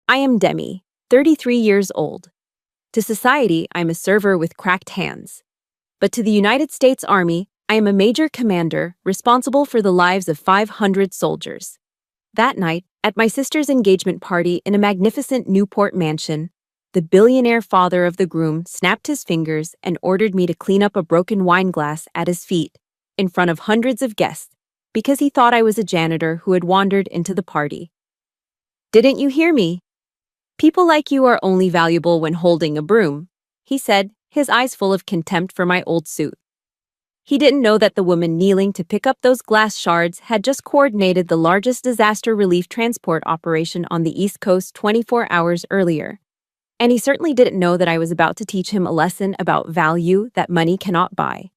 I am Demi, 33 years old. To society, I'm a server with cracked hands. But to the United States Army, I am a major commander responsible for the lives of 500 soldiers. That night, at my sister's engagement party in a magnificent Newport mansion, the billionaire father of the groom snapped his fingers and ordered me to clean up a broken wine glass at his feet, in front of hundreds of guests, because he thought I was a janitor who had wandered into the party. "Didn't you hear me? People like you are only valuable when holding a broom," he said, his eyes full of contempt for my old suit. He didn't know that the woman kneeling to pick up those glass shards had just coordinated the largest disaster relief transport operation on the East Coast 24 hours earlier. And he certainly didn't know that I was about to teach him a lesson about value that money cannot buy.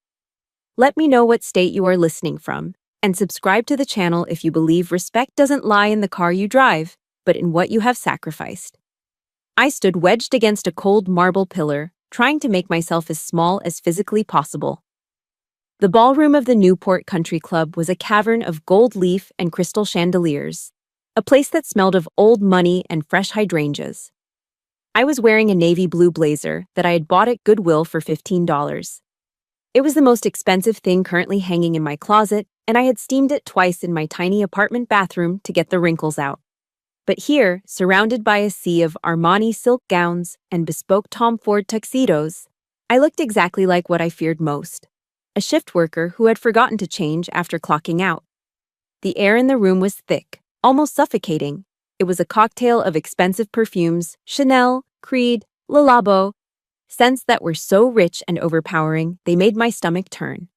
Let me know what state you are listening from, and subscribe to the channel if you believe respect doesn't lie in the car you drive, but in what you have sacrificed. I stood wedged against a cold marble pillar, trying to make myself as small as physically possible. The ballroom of the Newport Country Club was a cavern of gold leaf and crystal chandeliers, a place that smelled of old money and fresh hydrangeas. I was wearing a navy blue blazer that I had bought at Goodwill for $15. It was the most expensive thing currently hanging in my closet, and I had steamed it twice in my tiny apartment bathroom to get the wrinkles out. But here, surrounded by a sea of Armani silk gowns and bespoke Tom Ford tuxedos, I looked exactly like what I feared most: a shift worker who had forgotten to change after clocking out. The air in the room was thick, almost suffocating. It was a cocktail of expensive perfumes, Chanel, Creed, Le Labo, scents that were so rich and overpowering they made my stomach turn.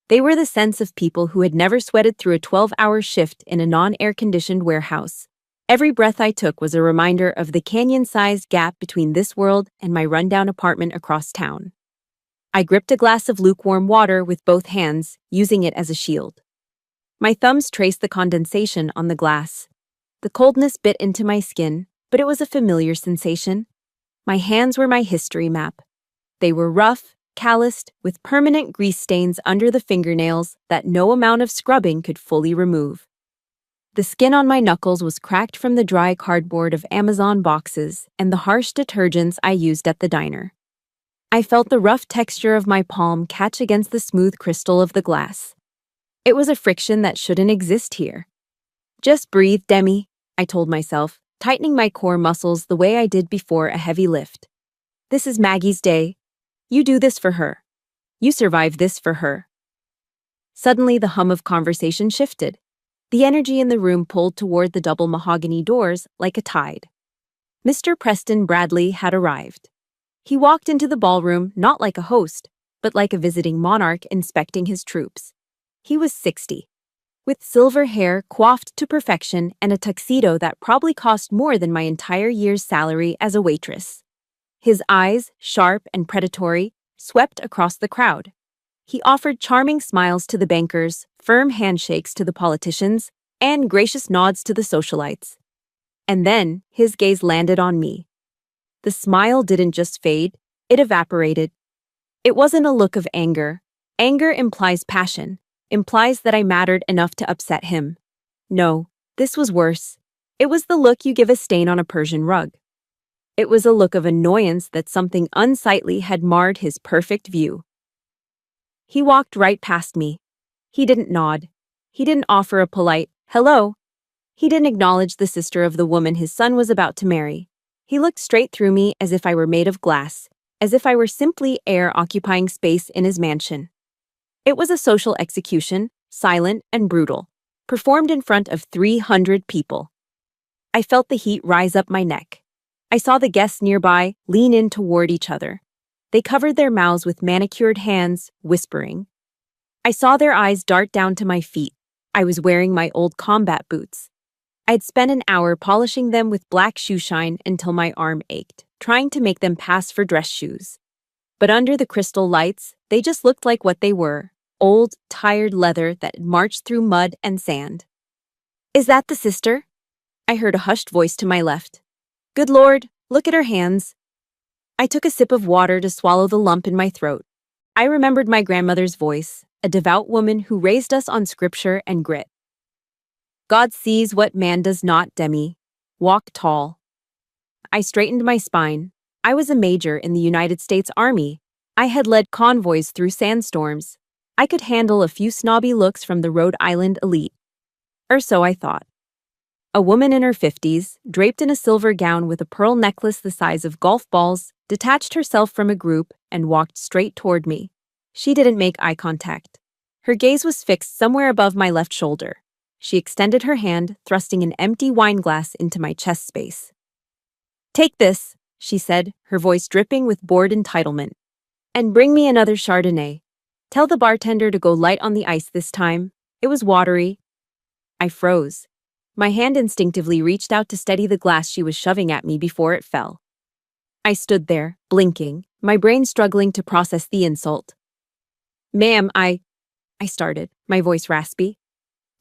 They were the scents of people who had never sweated through a 12-hour shift in a non-air-conditioned warehouse. Every breath I took was a reminder of the canyon-sized gap between this world and my rundown apartment across town. I gripped a glass of lukewarm water with both hands, using it as a shield. My thumbs traced the condensation on the glass. The coldness bit into my skin, but it was a familiar sensation. My hands were my history map. They were rough, calloused, with permanent grease stains under the fingernails that no amount of scrubbing could fully remove. The skin on my knuckles was cracked from the dry cardboard of Amazon boxes and the harsh detergents I used at the diner. I felt the rough texture of my palm catch against the smooth crystal of the glass. It was a friction that shouldn't exist here. "Just breathe, Demi," I told myself, tightening my core muscles the way I did before a heavy lift. "This is Maggie's day. You do this for her. You survive this for her." Suddenly, the hum of conversation shifted. The energy in the room pulled toward the double mahogany doors like a tide. Mr. Preston Bradley had arrived. He walked into the ballroom not like a host, but like a visiting monarch inspecting his troops. He was 60, with silver hair coiffed to perfection and a tuxedo that probably cost more than my entire year's salary as a waitress. His eyes, sharp and predatory, swept across the crowd. He offered charming smiles to the bankers, firm handshakes to the politicians, and gracious nods to the socialites. And then his gaze landed on me. The smile didn't just fade, it evaporated. It wasn't a look of anger. Anger implies passion, implies that I mattered enough to upset him. No, this was worse. It was the look you give a stain on a Persian rug. It was a look of annoyance that something unsightly had marred his perfect view. He walked right past me. He didn't nod. He didn't offer a polite, "Hello." He didn't acknowledge the sister of the woman his son was about to marry. He looked straight through me as if I were made of glass, as if I were simply air occupying space in his mansion. It was a social execution, silent and brutal, performed in front of 300 people. I felt the heat rise up my neck. I saw the guests nearby lean in toward each other. They covered their mouths with manicured hands, whispering. I saw their eyes dart down to my feet. I was wearing my old combat boots. I'd spent an hour polishing them with black shoe shine until my arm ached, trying to make them pass for dress shoes. But under the crystal lights, they just looked like what they were: old, tired leather that had marched through mud and sand. "Is that the sister?" I heard a hushed voice to my left. "Good Lord, look at her hands." I took a sip of water to swallow the lump in my throat. I remembered my grandmother's voice, a devout woman who raised us on scripture and grit. "God sees what man does not, Demi. Walk tall." I straightened my spine. I was a major in the United States Army. I had led convoys through sandstorms. I could handle a few snobby looks from the Rhode Island elite. Or so I thought. A woman in her 50s, draped in a silver gown with a pearl necklace the size of golf balls, detached herself from a group and walked straight toward me. She didn't make eye contact. Her gaze was fixed somewhere above my left shoulder. She extended her hand, thrusting an empty wine glass into my chest space. "Take this," she said, her voice dripping with bored entitlement. "And bring me another Chardonnay. Tell the bartender to go light on the ice this time. It was watery." I froze. My hand instinctively reached out to steady the glass she was shoving at me before it fell. I stood there, blinking, my brain struggling to process the insult. "Ma'am, I started, my voice raspy.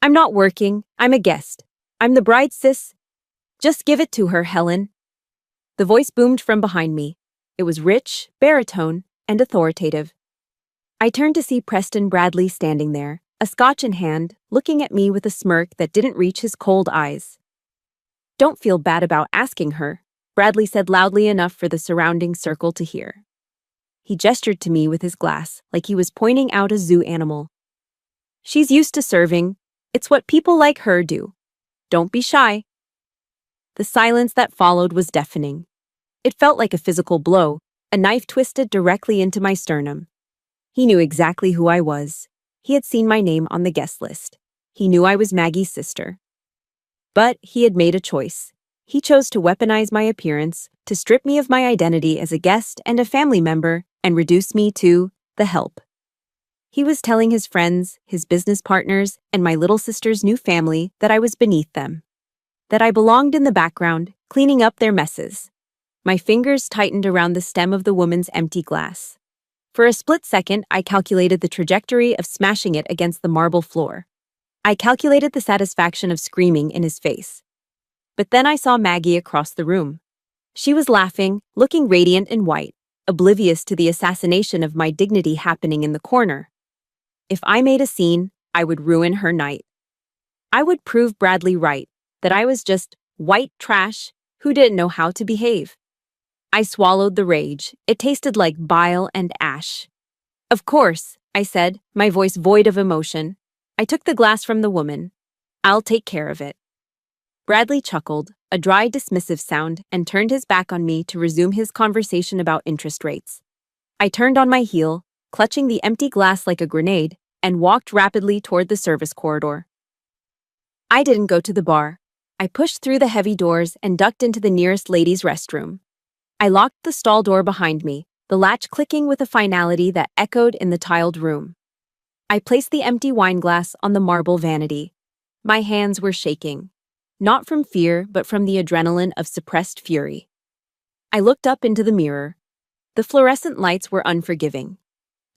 "I'm not working. I'm a guest. I'm the bride, sis. Just give it to her, Helen." The voice boomed from behind me. It was rich, baritone, and authoritative. I turned to see Preston Bradley standing there, a scotch in hand, looking at me with a smirk that didn't reach his cold eyes. "Don't feel bad about asking her," Bradley said loudly enough for the surrounding circle to hear. He gestured to me with his glass, like he was pointing out a zoo animal. "She's used to serving. It's what people like her do. Don't be shy." The silence that followed was deafening. It felt like a physical blow, a knife twisted directly into my sternum. He knew exactly who I was. He had seen my name on the guest list. He knew I was Maggie's sister. But he had made a choice. He chose to weaponize my appearance, to strip me of my identity as a guest and a family member, and reduce me to the help. He was telling his friends, his business partners, and my little sister's new family that I was beneath them. That I belonged in the background, cleaning up their messes. My fingers tightened around the stem of the woman's empty glass. For a split second, I calculated the trajectory of smashing it against the marble floor. I calculated the satisfaction of screaming in his face. But then I saw Maggie across the room. She was laughing, looking radiant and white, oblivious to the assassination of my dignity happening in the corner. If I made a scene, I would ruin her night. I would prove Bradley right, that I was just white trash who didn't know how to behave. I swallowed the rage. It tasted like bile and ash. "Of course," I said, my voice void of emotion. I took the glass from the woman. "I'll take care of it." Bradley chuckled, a dry, dismissive sound, and turned his back on me to resume his conversation about interest rates. I turned on my heel, clutching the empty glass like a grenade, and walked rapidly toward the service corridor. I didn't go to the bar. I pushed through the heavy doors and ducked into the nearest ladies' restroom. I locked the stall door behind me, the latch clicking with a finality that echoed in the tiled room. I placed the empty wine glass on the marble vanity. My hands were shaking, not from fear, but from the adrenaline of suppressed fury. I looked up into the mirror. The fluorescent lights were unforgiving.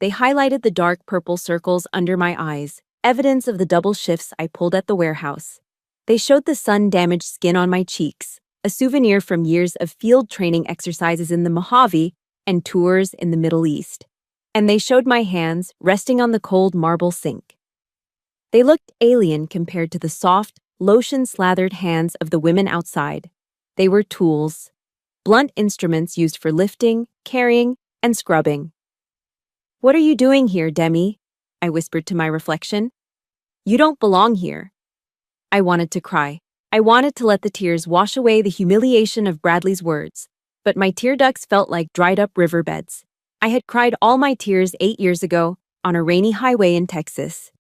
They highlighted the dark purple circles under my eyes, evidence of the double shifts I pulled at the warehouse. They showed the sun-damaged skin on my cheeks, a souvenir from years of field training exercises in the Mojave and tours in the Middle East. And they showed my hands resting on the cold marble sink. They looked alien compared to the soft, lotion-slathered hands of the women outside. They were tools, blunt instruments used for lifting, carrying, and scrubbing. "What are you doing here, Demi?" I whispered to my reflection. "You don't belong here." I wanted to cry. I wanted to let the tears wash away the humiliation of Bradley's words, but my tear ducts felt like dried-up riverbeds. I had cried all my tears 8 years ago on a rainy highway in Texas.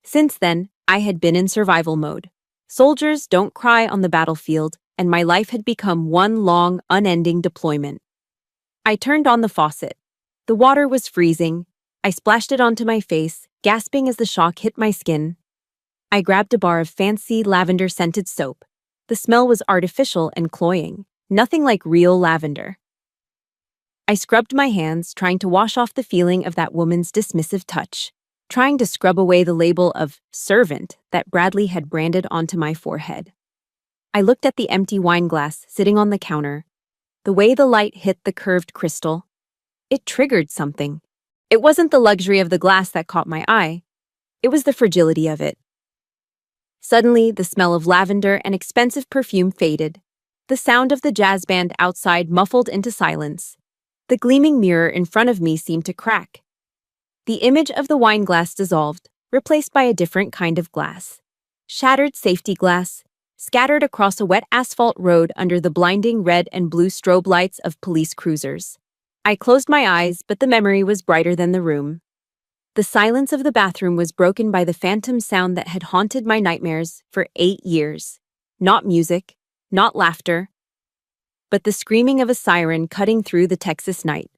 Since then, I had been in survival mode. Soldiers don't cry on the battlefield, and my life had become one long, unending deployment. I turned on the faucet. The water was freezing. I splashed it onto my face, gasping as the shock hit my skin. I grabbed a bar of fancy lavender-scented soap. The smell was artificial and cloying, nothing like real lavender. I scrubbed my hands, trying to wash off the feeling of that woman's dismissive touch, trying to scrub away the label of servant that Bradley had branded onto my forehead. I looked at the empty wine glass sitting on the counter. The way the light hit the curved crystal, it triggered something. It wasn't the luxury of the glass that caught my eye. It was the fragility of it. Suddenly, the smell of lavender and expensive perfume faded. The sound of the jazz band outside muffled into silence. The gleaming mirror in front of me seemed to crack. The image of the wine glass dissolved, replaced by a different kind of glass. Shattered safety glass, scattered across a wet asphalt road under the blinding red and blue strobe lights of police cruisers. I closed my eyes, but the memory was brighter than the room. The silence of the bathroom was broken by the phantom sound that had haunted my nightmares for 8 years. Not music, not laughter, but the screaming of a siren cutting through the Texas night.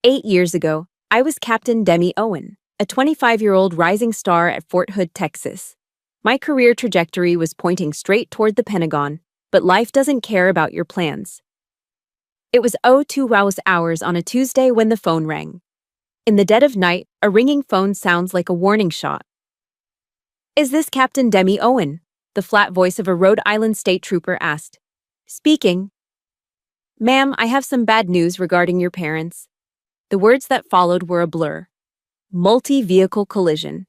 8 years ago, I was Captain Demi Owen, a 25-year-old rising star at Fort Hood, Texas. My career trajectory was pointing straight toward the Pentagon, but life doesn't care about your plans. It was 02 hours on a Tuesday when the phone rang. In the dead of night, a ringing phone sounds like a warning shot. "Is this Captain Demi Owen?" the flat voice of a Rhode Island state trooper asked. "Speaking." "Ma'am, I have some bad news regarding your parents." The words that followed were a blur. Multi-vehicle collision.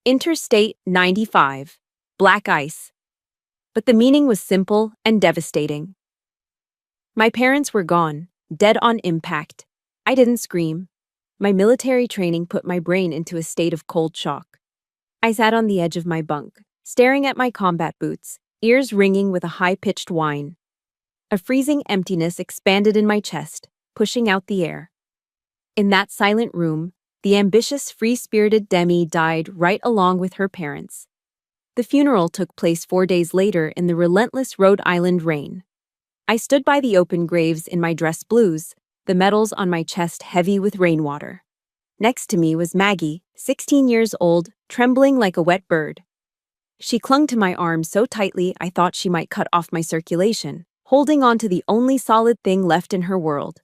Interstate 95. Black ice. But the meaning was simple and devastating. My parents were gone, dead on impact. I didn't scream. My military training put my brain into a state of cold shock. I sat on the edge of my bunk, staring at my combat boots, ears ringing with a high-pitched whine. A freezing emptiness expanded in my chest, pushing out the air. In that silent room, the ambitious, free-spirited Demi died right along with her parents. The funeral took place 4 days later in the relentless Rhode Island rain. I stood by the open graves in my dress blues, the medals on my chest heavy with rainwater. Next to me was Maggie, 16 years old, trembling like a wet bird. She clung to my arm so tightly I thought she might cut off my circulation, holding on to the only solid thing left in her world.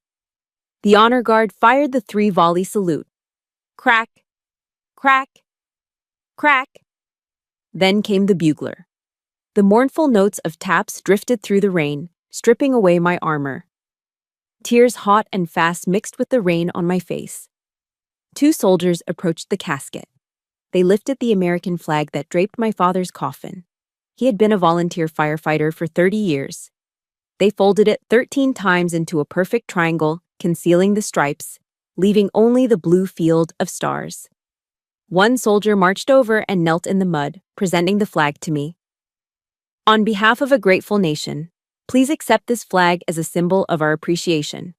The honor guard fired the 3-volley salute. Crack, crack, crack. Then came the bugler. The mournful notes of taps drifted through the rain, stripping away my armor. Tears hot and fast mixed with the rain on my face. 2 soldiers approached the casket. They lifted the American flag that draped my father's coffin. He had been a volunteer firefighter for 30 years. They folded it 13 times into a perfect triangle, concealing the stripes, leaving only the blue field of stars. 1 soldier marched over and knelt in the mud, presenting the flag to me. "On behalf of a grateful nation, please accept this flag as a symbol of our appreciation."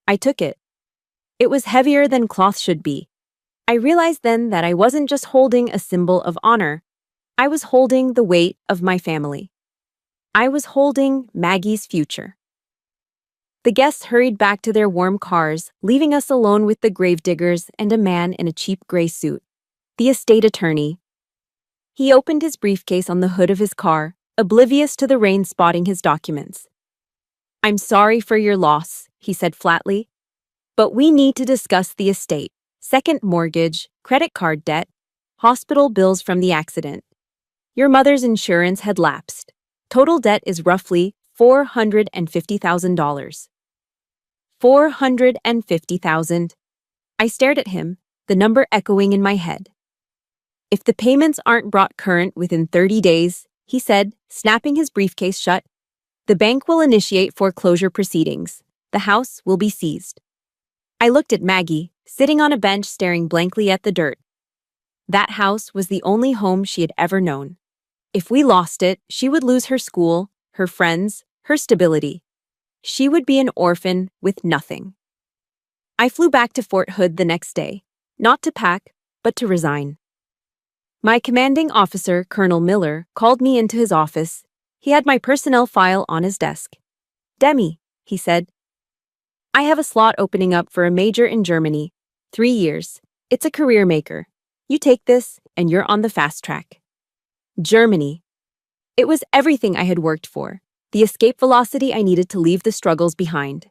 I took it. It was heavier than cloth should be. I realized then that I wasn't just holding a symbol of honor. I was holding the weight of my family. I was holding Maggie's future. The guests hurried back to their warm cars, leaving us alone with the gravediggers and a man in a cheap gray suit, the estate attorney. He opened his briefcase on the hood of his car, oblivious to the rain spotting his documents. "I'm sorry for your loss," he said flatly, "but we need to discuss the estate, second mortgage, credit card debt, hospital bills from the accident. Your mother's insurance had lapsed. Total debt is roughly $450,000. $450,000. I stared at him, the number echoing in my head. "If the payments aren't brought current within 30 days, he said, snapping his briefcase shut, "the bank will initiate foreclosure proceedings. The house will be seized." I looked at Maggie, sitting on a bench staring blankly at the dirt. That house was the only home she had ever known. If we lost it, she would lose her school, her friends, her stability. She would be an orphan with nothing. I flew back to Fort Hood the next day, not to pack, but to resign. My commanding officer, Colonel Miller, called me into his office. He had my personnel file on his desk. "Demi," he said, "I have a slot opening up for a major in Germany. 3 years. It's a career maker. You take this, and you're on the fast track." Germany. It was everything I had worked for, the escape velocity I needed to leave the struggles behind.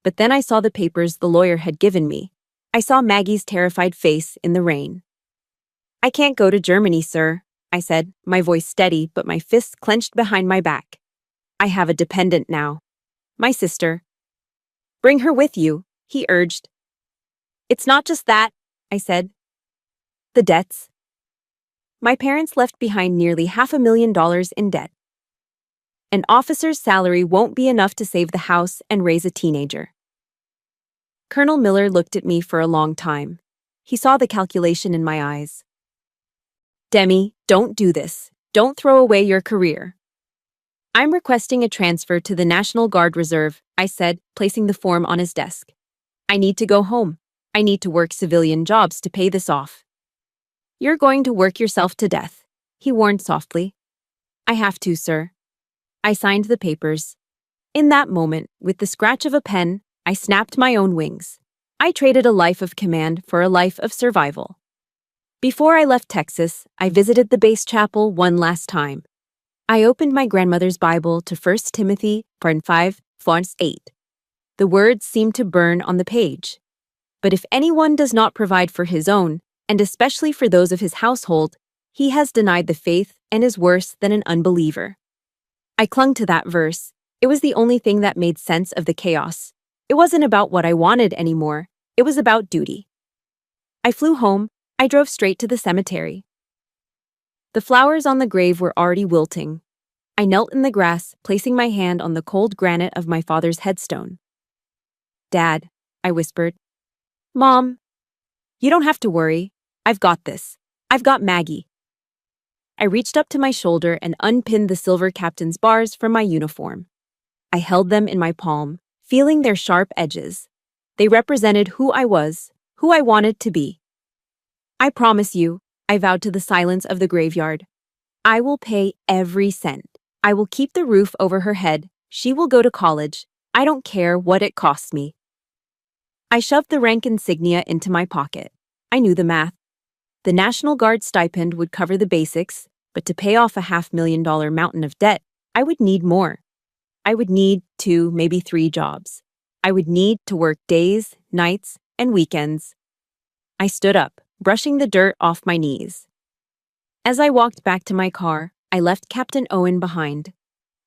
But then I saw the papers the lawyer had given me. I saw Maggie's terrified face in the rain. "I can't go to Germany, sir," I said, my voice steady but my fists clenched behind my back. "I have a dependent now. My sister." "Bring her with you," he urged. "It's not just that," I said. "The debts." My parents left behind nearly $500,000 in debt. An officer's salary won't be enough to save the house and raise a teenager. Colonel Miller looked at me for a long time. He saw the calculation in my eyes. Demi, don't do this. Don't throw away your career. I'm requesting a transfer to the National Guard Reserve, I said, placing the form on his desk. I need to go home. I need to work civilian jobs to pay this off. You're going to work yourself to death, he warned softly. I have to, sir. I signed the papers. In that moment, with the scratch of a pen, I snapped my own wings. I traded a life of command for a life of survival. Before I left Texas, I visited the base chapel one last time. I opened my grandmother's Bible to 1 Timothy 5:8. The words seemed to burn on the page. But if anyone does not provide for his own, and especially for those of his household, he has denied the faith and is worse than an unbeliever. I clung to that verse. It was the only thing that made sense of the chaos. It wasn't about what I wanted anymore. It was about duty. I flew home. I drove straight to the cemetery. The flowers on the grave were already wilting. I knelt in the grass, placing my hand on the cold granite of my father's headstone. Dad, I whispered. Mom, you don't have to worry. I've got this. I've got Maggie. I reached up to my shoulder and unpinned the silver captain's bars from my uniform. I held them in my palm, feeling their sharp edges. They represented who I was, who I wanted to be. I promise you, I vowed to the silence of the graveyard. I will pay every cent. I will keep the roof over her head. She will go to college. I don't care what it costs me. I shoved the rank insignia into my pocket. I knew the math. The National Guard stipend would cover the basics, but to pay off a $500,000 mountain of debt, I would need more. I would need 2, maybe 3 jobs. I would need to work days, nights, and weekends. I stood up, brushing the dirt off my knees. As I walked back to my car, I left Captain Owen behind.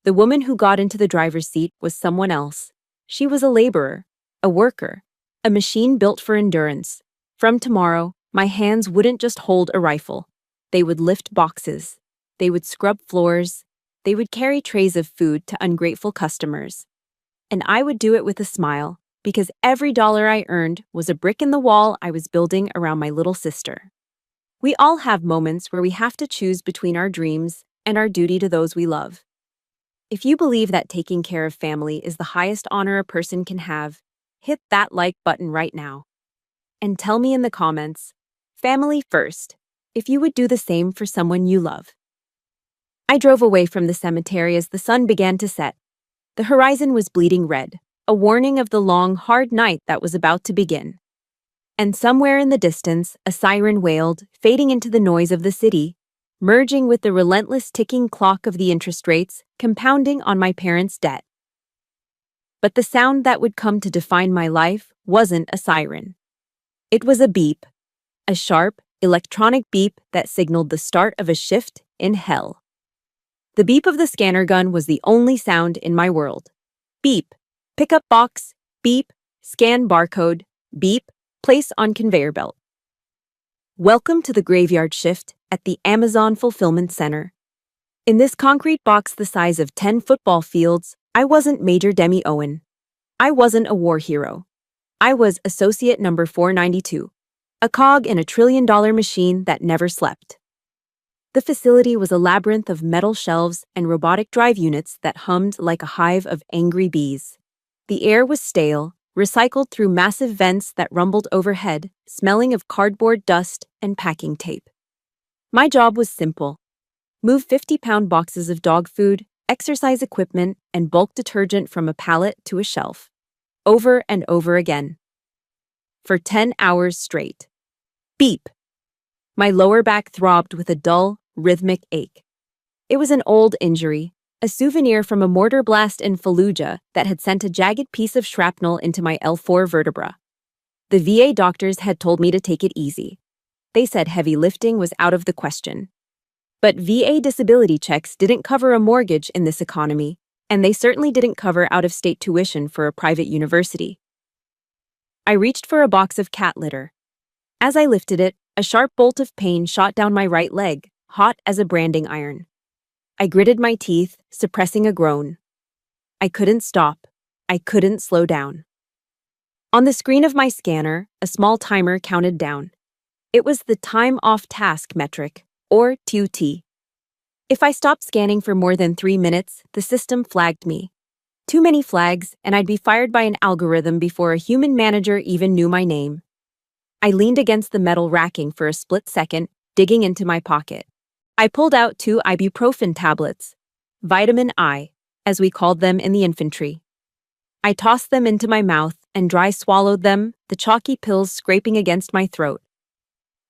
The woman who got into the driver's seat was someone else. She was a laborer, a worker, a machine built for endurance. From tomorrow, my hands wouldn't just hold a rifle. They would lift boxes. They would scrub floors. They would carry trays of food to ungrateful customers. And I would do it with a smile, because every dollar I earned was a brick in the wall I was building around my little sister. We all have moments where we have to choose between our dreams and our duty to those we love. If you believe that taking care of family is the highest honor a person can have, hit that like button right now. And tell me in the comments, family first, if you would do the same for someone you love. I drove away from the cemetery as the sun began to set. The horizon was bleeding red, a warning of the long, hard night that was about to begin. And somewhere in the distance, a siren wailed, fading into the noise of the city, merging with the relentless ticking clock of the interest rates, compounding on my parents' debt. But the sound that would come to define my life wasn't a siren. It was a beep, a sharp, electronic beep that signaled the start of a shift in hell. The beep of the scanner gun was the only sound in my world. Beep, pickup box, beep, scan barcode, beep, place on conveyor belt. Welcome to the graveyard shift at the Amazon Fulfillment Center. In this concrete box the size of 10 football fields, I wasn't Major Demi Owen. I wasn't a war hero. I was Associate Number 492, a cog in a $1 trillion machine that never slept. The facility was a labyrinth of metal shelves and robotic drive units that hummed like a hive of angry bees. The air was stale, recycled through massive vents that rumbled overhead, smelling of cardboard dust and packing tape. My job was simple. Move 50-pound boxes of dog food, exercise equipment, and bulk detergent from a pallet to a shelf. Over and over again. For 10 hours straight. Beep! My lower back throbbed with a dull, rhythmic ache. It was an old injury, a souvenir from a mortar blast in Fallujah that had sent a jagged piece of shrapnel into my L4 vertebra. The VA doctors had told me to take it easy. They said heavy lifting was out of the question. But VA disability checks didn't cover a mortgage in this economy, and they certainly didn't cover out-of-state tuition for a private university. I reached for a box of cat litter. As I lifted it, a sharp bolt of pain shot down my right leg, hot as a branding iron. I gritted my teeth, suppressing a groan. I couldn't stop. I couldn't slow down. On the screen of my scanner, a small timer counted down. It was the time off task metric, or TOT. If I stopped scanning for more than 3 minutes, the system flagged me. Too many flags, and I'd be fired by an algorithm before a human manager even knew my name. I leaned against the metal racking for a split second, digging into my pocket. I pulled out 2 ibuprofen tablets, vitamin I, as we called them in the infantry. I tossed them into my mouth and dry swallowed them, the chalky pills scraping against my throat.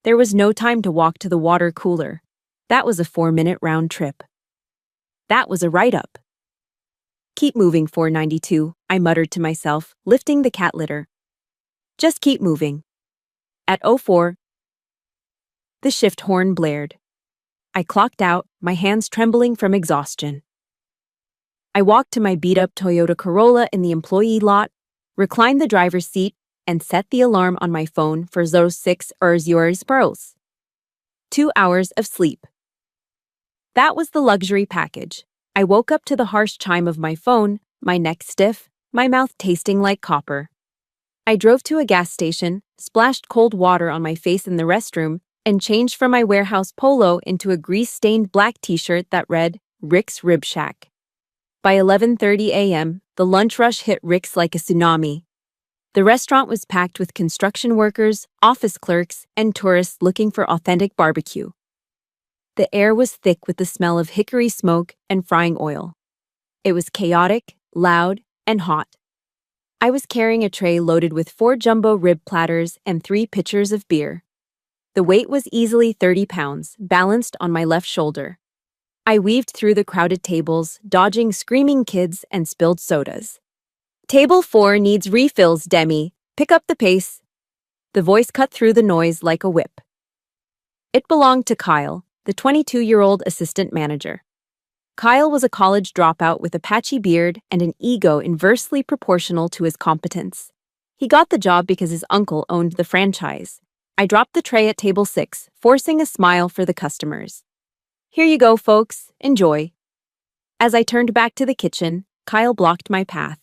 There was no time to walk to the water cooler. That was a 4-minute round trip. That was a write-up. Keep moving, 492, I muttered to myself, lifting the cat litter. Just keep moving. At 04, the shift horn blared. I clocked out, my hands trembling from exhaustion. I walked to my beat-up Toyota Corolla in the employee lot, reclined the driver's seat, and set the alarm on my phone for 06 hours pearls. 2 hours of sleep. That was the luxury package. I woke up to the harsh chime of my phone, my neck stiff, my mouth tasting like copper. I drove to a gas station, splashed cold water on my face in the restroom, and changed from my warehouse polo into a grease-stained black t-shirt that read, Rick's Rib Shack. By 11:30 a.m., the lunch rush hit Rick's like a tsunami. The restaurant was packed with construction workers, office clerks, and tourists looking for authentic barbecue. The air was thick with the smell of hickory smoke and frying oil. It was chaotic, loud, and hot. I was carrying a tray loaded with 4 jumbo rib platters and 3 pitchers of beer. The weight was easily 30 pounds, balanced on my left shoulder. I weaved through the crowded tables, dodging screaming kids and spilled sodas. Table 4 needs refills, Demi. Pick up the pace. The voice cut through the noise like a whip. It belonged to Kyle, the 22-year-old assistant manager. Kyle was a college dropout with a patchy beard and an ego inversely proportional to his competence. He got the job because his uncle owned the franchise. I dropped the tray at table 6, forcing a smile for the customers. Here you go, folks. Enjoy. As I turned back to the kitchen, Kyle blocked my path.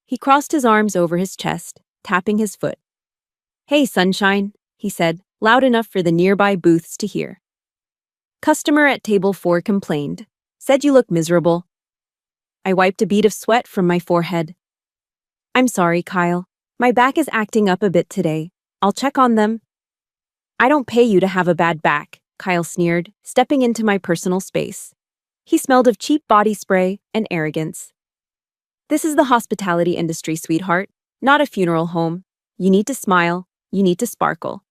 He crossed his arms over his chest, tapping his foot. Hey, sunshine, he said, loud enough for the nearby booths to hear. Customer at table 4 complained. Said you look miserable. I wiped a bead of sweat from my forehead. I'm sorry, Kyle. My back is acting up a bit today. I'll check on them. I don't pay you to have a bad back, Kyle sneered, stepping into my personal space. He smelled of cheap body spray and arrogance. This is the hospitality industry, sweetheart, not a funeral home. You need to smile. You need to sparkle.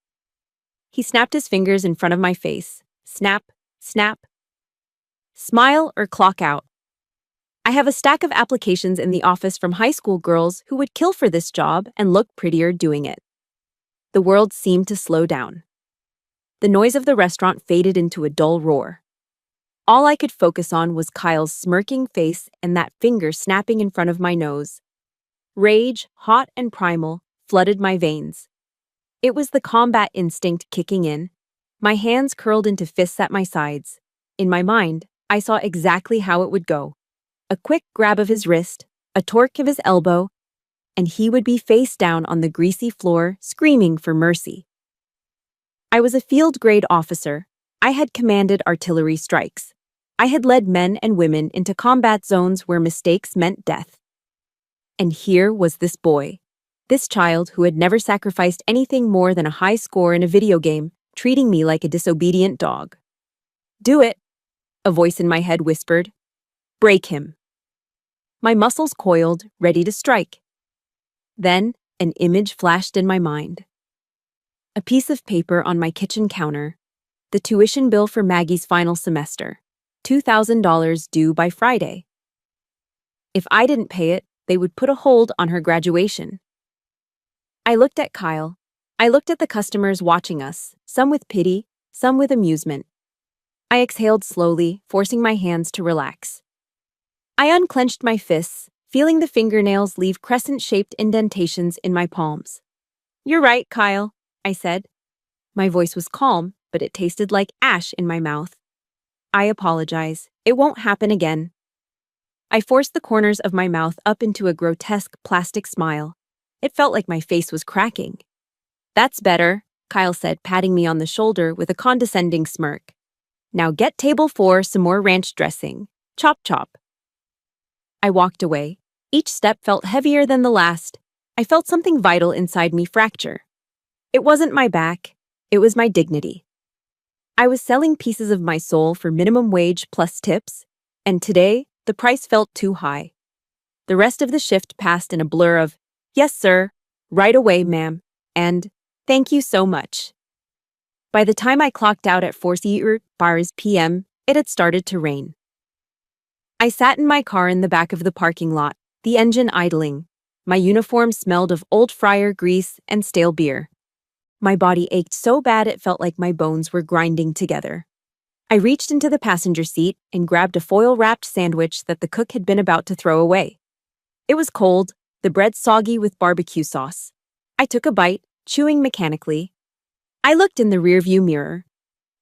He snapped his fingers in front of my face. Snap, snap. Smile or clock out. I have a stack of applications in the office from high school girls who would kill for this job and look prettier doing it. The world seemed to slow down. The noise of the restaurant faded into a dull roar. All I could focus on was Kyle's smirking face and that finger snapping in front of my nose. Rage, hot and primal, flooded my veins. It was the combat instinct kicking in. My hands curled into fists at my sides. In my mind, I saw exactly how it would go. A quick grab of his wrist, a torque of his elbow, and he would be face down on the greasy floor, screaming for mercy. I was a field-grade officer. I had commanded artillery strikes. I had led men and women into combat zones where mistakes meant death. And here was this boy, this child who had never sacrificed anything more than a high score in a video game, treating me like a disobedient dog. Do it, a voice in my head whispered. Break him. My muscles coiled, ready to strike. Then, an image flashed in my mind. A piece of paper on my kitchen counter, the tuition bill for Maggie's final semester, $2,000 due by Friday. If I didn't pay it, they would put a hold on her graduation. I looked at Kyle. I looked at the customers watching us, some with pity, some with amusement. I exhaled slowly, forcing my hands to relax. I unclenched my fists, feeling the fingernails leave crescent-shaped indentations in my palms. You're right, Kyle, I said. My voice was calm, but it tasted like ash in my mouth. I apologize. It won't happen again. I forced the corners of my mouth up into a grotesque plastic smile. It felt like my face was cracking. That's better, Kyle said, patting me on the shoulder with a condescending smirk. Now get table 4 some more ranch dressing. Chop chop. I walked away. Each step felt heavier than the last. I felt something vital inside me fracture. It wasn't my back. It was my dignity. I was selling pieces of my soul for minimum wage plus tips, and today, the price felt too high. The rest of the shift passed in a blur of, "Yes, sir," "Right away, ma'am," and "Thank you so much." By the time I clocked out at 4 bars p.m., it had started to rain. I sat in my car in the back of the parking lot, the engine idling. My uniform smelled of old fryer grease and stale beer. My body ached so bad it felt like my bones were grinding together. I reached into the passenger seat and grabbed a foil-wrapped sandwich that the cook had been about to throw away. It was cold, the bread soggy with barbecue sauce. I took a bite, chewing mechanically. I looked in the rearview mirror.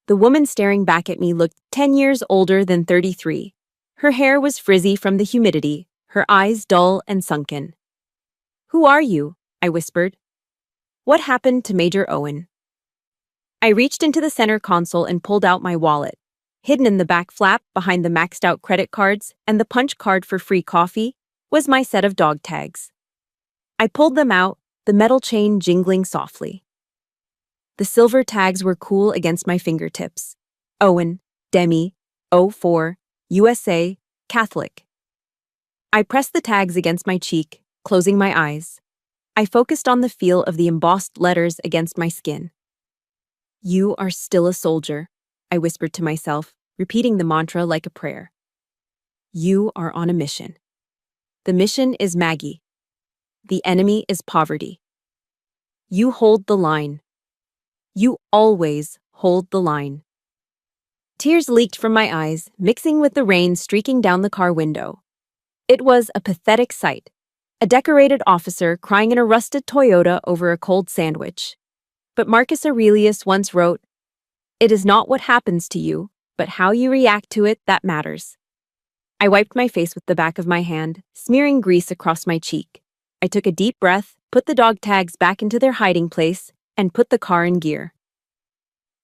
The woman staring back at me looked 10 years older than 33. Her hair was frizzy from the humidity, her eyes dull and sunken. "Who are you?" I whispered. "What happened to Major Owen?" I reached into the center console and pulled out my wallet. Hidden in the back flap behind the maxed-out credit cards and the punch card for free coffee was my set of dog tags. I pulled them out, the metal chain jingling softly. The silver tags were cool against my fingertips. Owen, Demi, 04, USA, Catholic. I pressed the tags against my cheek, closing my eyes. I focused on the feel of the embossed letters against my skin. "You are still a soldier," I whispered to myself, repeating the mantra like a prayer. "You are on a mission. The mission is Maggie. The enemy is poverty. You hold the line. You always hold the line." Tears leaked from my eyes, mixing with the rain streaking down the car window. It was a pathetic sight. A decorated officer crying in a rusted Toyota over a cold sandwich. But Marcus Aurelius once wrote, "It is not what happens to you, but how you react to it that matters." I wiped my face with the back of my hand, smearing grease across my cheek. I took a deep breath, put the dog tags back into their hiding place, and put the car in gear.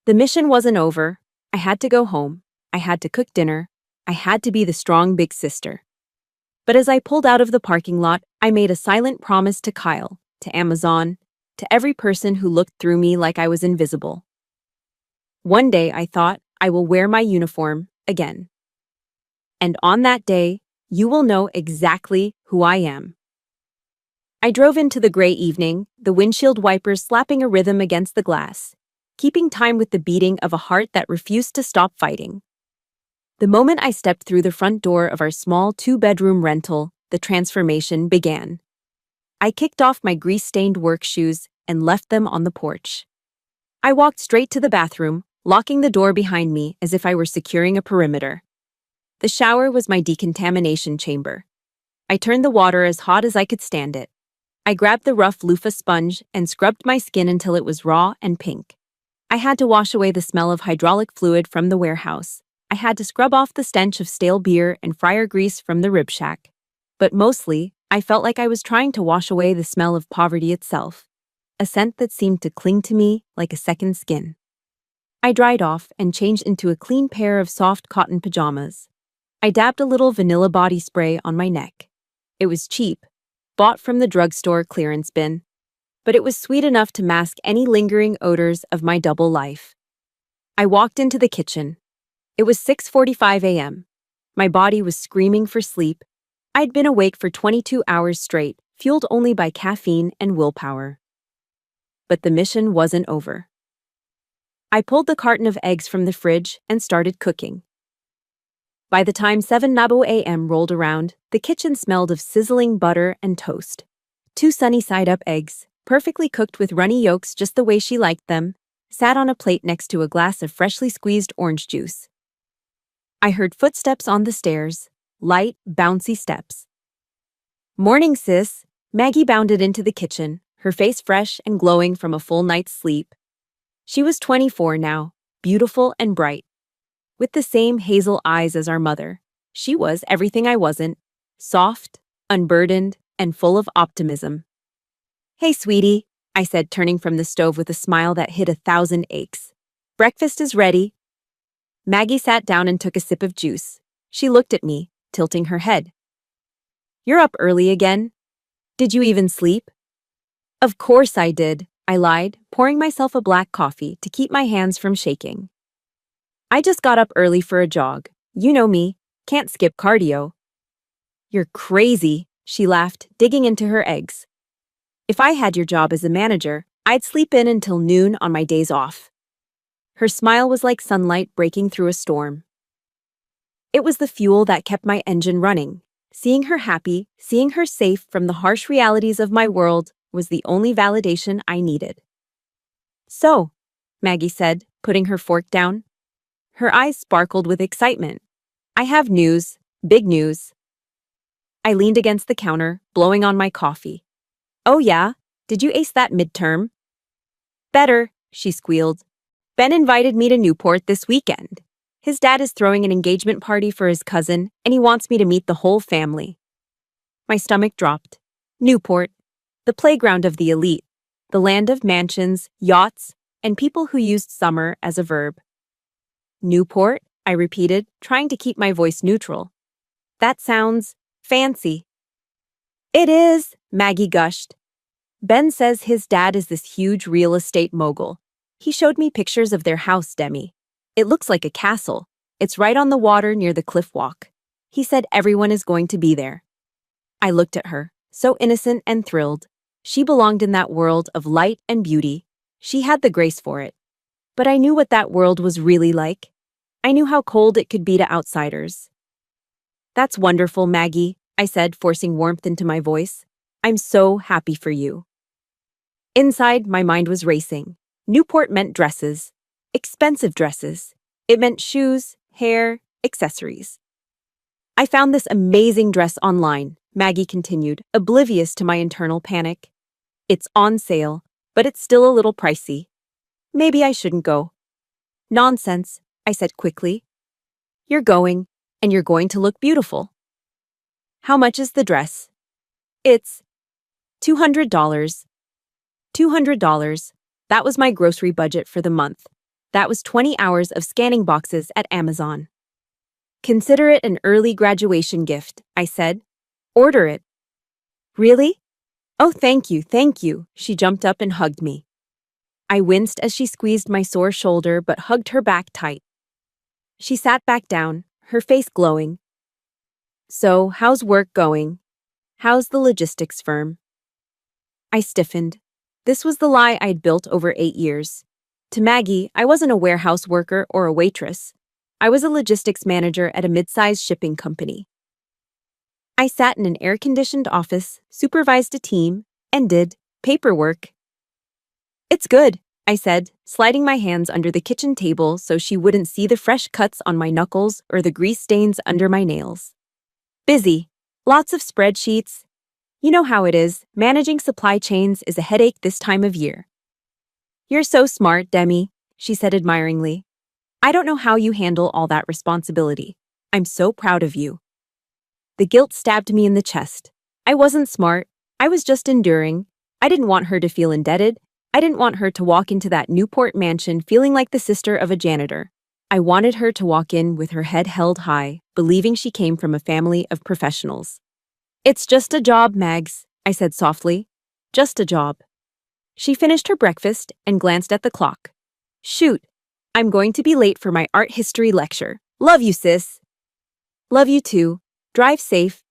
The mission wasn't over. I had to go home. I had to cook dinner. I had to be the strong big sister. But as I pulled out of the parking lot, I made a silent promise to Kyle, to Amazon, to every person who looked through me like I was invisible. One day, I thought, I will wear my uniform again. And on that day, you will know exactly who I am. I drove into the gray evening, the windshield wipers slapping a rhythm against the glass, keeping time with the beating of a heart that refused to stop fighting. The moment I stepped through the front door of our small 2-bedroom rental, the transformation began. I kicked off my grease-stained work shoes and left them on the porch. I walked straight to the bathroom, locking the door behind me as if I were securing a perimeter. The shower was my decontamination chamber. I turned the water as hot as I could stand it. I grabbed the rough loofah sponge and scrubbed my skin until it was raw and pink. I had to wash away the smell of hydraulic fluid from the warehouse. I had to scrub off the stench of stale beer and fryer grease from the rib shack. But mostly, I felt like I was trying to wash away the smell of poverty itself, a scent that seemed to cling to me like a second skin. I dried off and changed into a clean pair of soft cotton pajamas. I dabbed a little vanilla body spray on my neck. It was cheap, bought from the drugstore clearance bin, but it was sweet enough to mask any lingering odors of my double life. I walked into the kitchen. It was 6:45 a.m. My body was screaming for sleep. I'd been awake for 22 hours straight, fueled only by caffeine and willpower. But the mission wasn't over. I pulled the carton of eggs from the fridge and started cooking. By the time 7 a.m. rolled around, the kitchen smelled of sizzling butter and toast. 2 sunny-side-up eggs, perfectly cooked with runny yolks just the way she liked them, sat on a plate next to a glass of freshly squeezed orange juice. I heard footsteps on the stairs, light, bouncy steps. "Morning, sis." Maggie bounded into the kitchen, her face fresh and glowing from a full night's sleep. She was 24 now, beautiful and bright. with the same hazel eyes as our mother. She was everything I wasn't, soft, unburdened, and full of optimism. "Hey, sweetie," I said, turning from the stove with a smile that hid 1,000 aches. "Breakfast is ready." Maggie sat down and took a sip of juice. She looked at me, tilting her head. "You're up early again? Did you even sleep?" "Of course I did," I lied, pouring myself a black coffee to keep my hands from shaking. "I just got up early for a jog. You know me, can't skip cardio." "You're crazy," she laughed, digging into her eggs. "If I had your job as a manager, I'd sleep in until noon on my days off." Her smile was like sunlight breaking through a storm. It was the fuel that kept my engine running. Seeing her happy, seeing her safe from the harsh realities of my world was the only validation I needed. "So," Maggie said, putting her fork down. Her eyes sparkled with excitement. "I have news, big news." I leaned against the counter, blowing on my coffee. "Oh yeah? Did you ace that midterm?" "Better," she squealed. "Ben invited me to Newport this weekend. His dad is throwing an engagement party for his cousin, and he wants me to meet the whole family." My stomach dropped. Newport, the playground of the elite, the land of mansions, yachts, and people who used summer as a verb. "Newport?" I repeated, trying to keep my voice neutral. "That sounds fancy." "It is," Maggie gushed. "Ben says his dad is this huge real estate mogul. He showed me pictures of their house, Demi. It looks like a castle. It's right on the water near the cliff walk. He said everyone is going to be there." I looked at her, so innocent and thrilled. She belonged in that world of light and beauty. She had the grace for it. But I knew what that world was really like. I knew how cold it could be to outsiders. "That's wonderful, Maggie," I said, forcing warmth into my voice. "I'm so happy for you." Inside, my mind was racing. Newport meant dresses. Expensive dresses. It meant shoes, hair, accessories. "I found this amazing dress online," Maggie continued, oblivious to my internal panic. "It's on sale, but it's still a little pricey. Maybe I shouldn't go." "Nonsense," I said quickly. "You're going, and you're going to look beautiful." "How much is the dress?" "It's $200. $200. That was my grocery budget for the month. That was 20 hours of scanning boxes at Amazon." "Consider it an early graduation gift," I said. "Order it." "Really?" "Oh, thank you, thank you." She jumped up and hugged me. I winced as she squeezed my sore shoulder but hugged her back tight. She sat back down, her face glowing. "So, how's work going? How's the logistics firm?" I stiffened. This was the lie I'd built over 8 years. To Maggie, I wasn't a warehouse worker or a waitress. I was a logistics manager at a mid-sized shipping company. I sat in an air-conditioned office, supervised a team, and did paperwork. "It's good," I said, sliding my hands under the kitchen table so she wouldn't see the fresh cuts on my knuckles or the grease stains under my nails. "Busy. Lots of spreadsheets. You know how it is, managing supply chains is a headache this time of year." "You're so smart, Demi," she said admiringly. "I don't know how you handle all that responsibility. I'm so proud of you." The guilt stabbed me in the chest. I wasn't smart. I was just enduring. I didn't want her to feel indebted. I didn't want her to walk into that Newport mansion feeling like the sister of a janitor. I wanted her to walk in with her head held high, believing she came from a family of professionals. "It's just a job, Mags," I said softly. "Just a job." She finished her breakfast and glanced at the clock. "Shoot, I'm going to be late for my art history lecture. Love you, sis." "Love you too. Drive safe."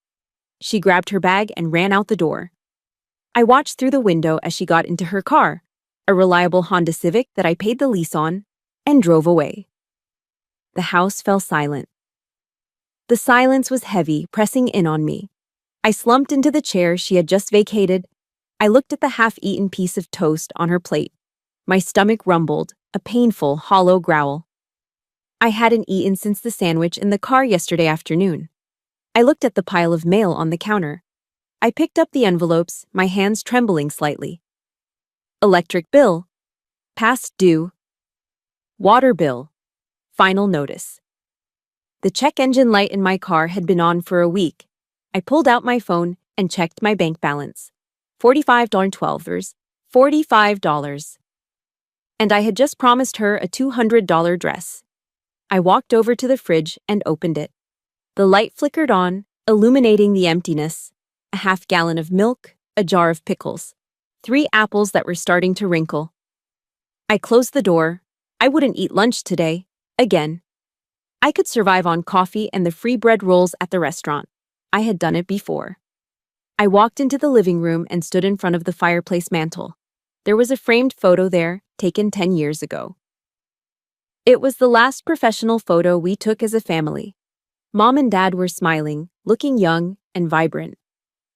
She grabbed her bag and ran out the door. I watched through the window as she got into her car, a reliable Honda Civic that I paid the lease on, and drove away. The house fell silent. The silence was heavy, pressing in on me. I slumped into the chair she had just vacated. I looked at the half-eaten piece of toast on her plate. My stomach rumbled, a painful, hollow growl. I hadn't eaten since the sandwich in the car yesterday afternoon. I looked at the pile of mail on the counter. I picked up the envelopes, my hands trembling slightly. Electric bill. Past due. Water bill. Final notice. The check engine light in my car had been on for a week. I pulled out my phone and checked my bank balance. $45.12. $45. And I had just promised her a $200 dress. I walked over to the fridge and opened it. The light flickered on, illuminating the emptiness. A half-gallon of milk, a jar of pickles, 3 apples that were starting to wrinkle. I closed the door. I wouldn't eat lunch today, again. I could survive on coffee and the free bread rolls at the restaurant. I had done it before. I walked into the living room and stood in front of the fireplace mantel. There was a framed photo there, taken 10 years ago. It was the last professional photo we took as a family. Mom and Dad were smiling, looking young and vibrant.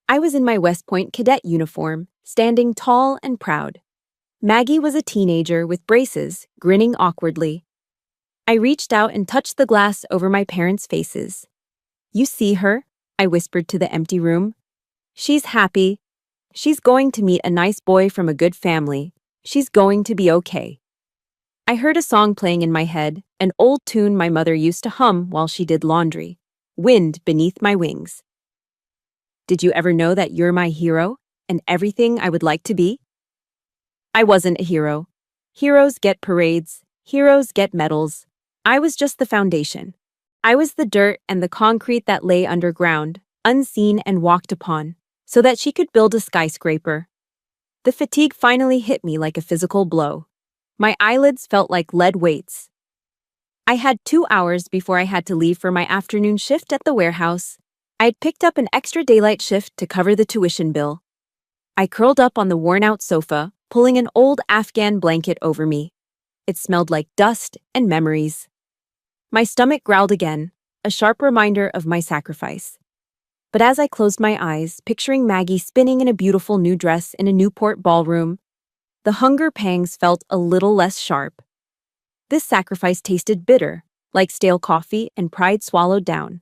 I was in my West Point cadet uniform, standing tall and proud. Maggie was a teenager with braces, grinning awkwardly. I reached out and touched the glass over my parents' faces. "You see her?" I whispered to the empty room. "She's happy. She's going to meet a nice boy from a good family. She's going to be okay." I heard a song playing in my head, an old tune my mother used to hum while she did laundry. Wind beneath my wings. Did you ever know that you're my hero and everything I would like to be? I wasn't a hero. Heroes get parades. Heroes get medals. I was just the foundation. I was the dirt and the concrete that lay underground, unseen and walked upon, so that she could build a skyscraper. The fatigue finally hit me like a physical blow. My eyelids felt like lead weights. I had 2 hours before I had to leave for my afternoon shift at the warehouse. I had picked up an extra daylight shift to cover the tuition bill. I curled up on the worn-out sofa, pulling an old Afghan blanket over me. It smelled like dust and memories. My stomach growled again, a sharp reminder of my sacrifice. But as I closed my eyes, picturing Maggie spinning in a beautiful new dress in a Newport ballroom, the hunger pangs felt a little less sharp. This sacrifice tasted bitter, like stale coffee and pride swallowed down.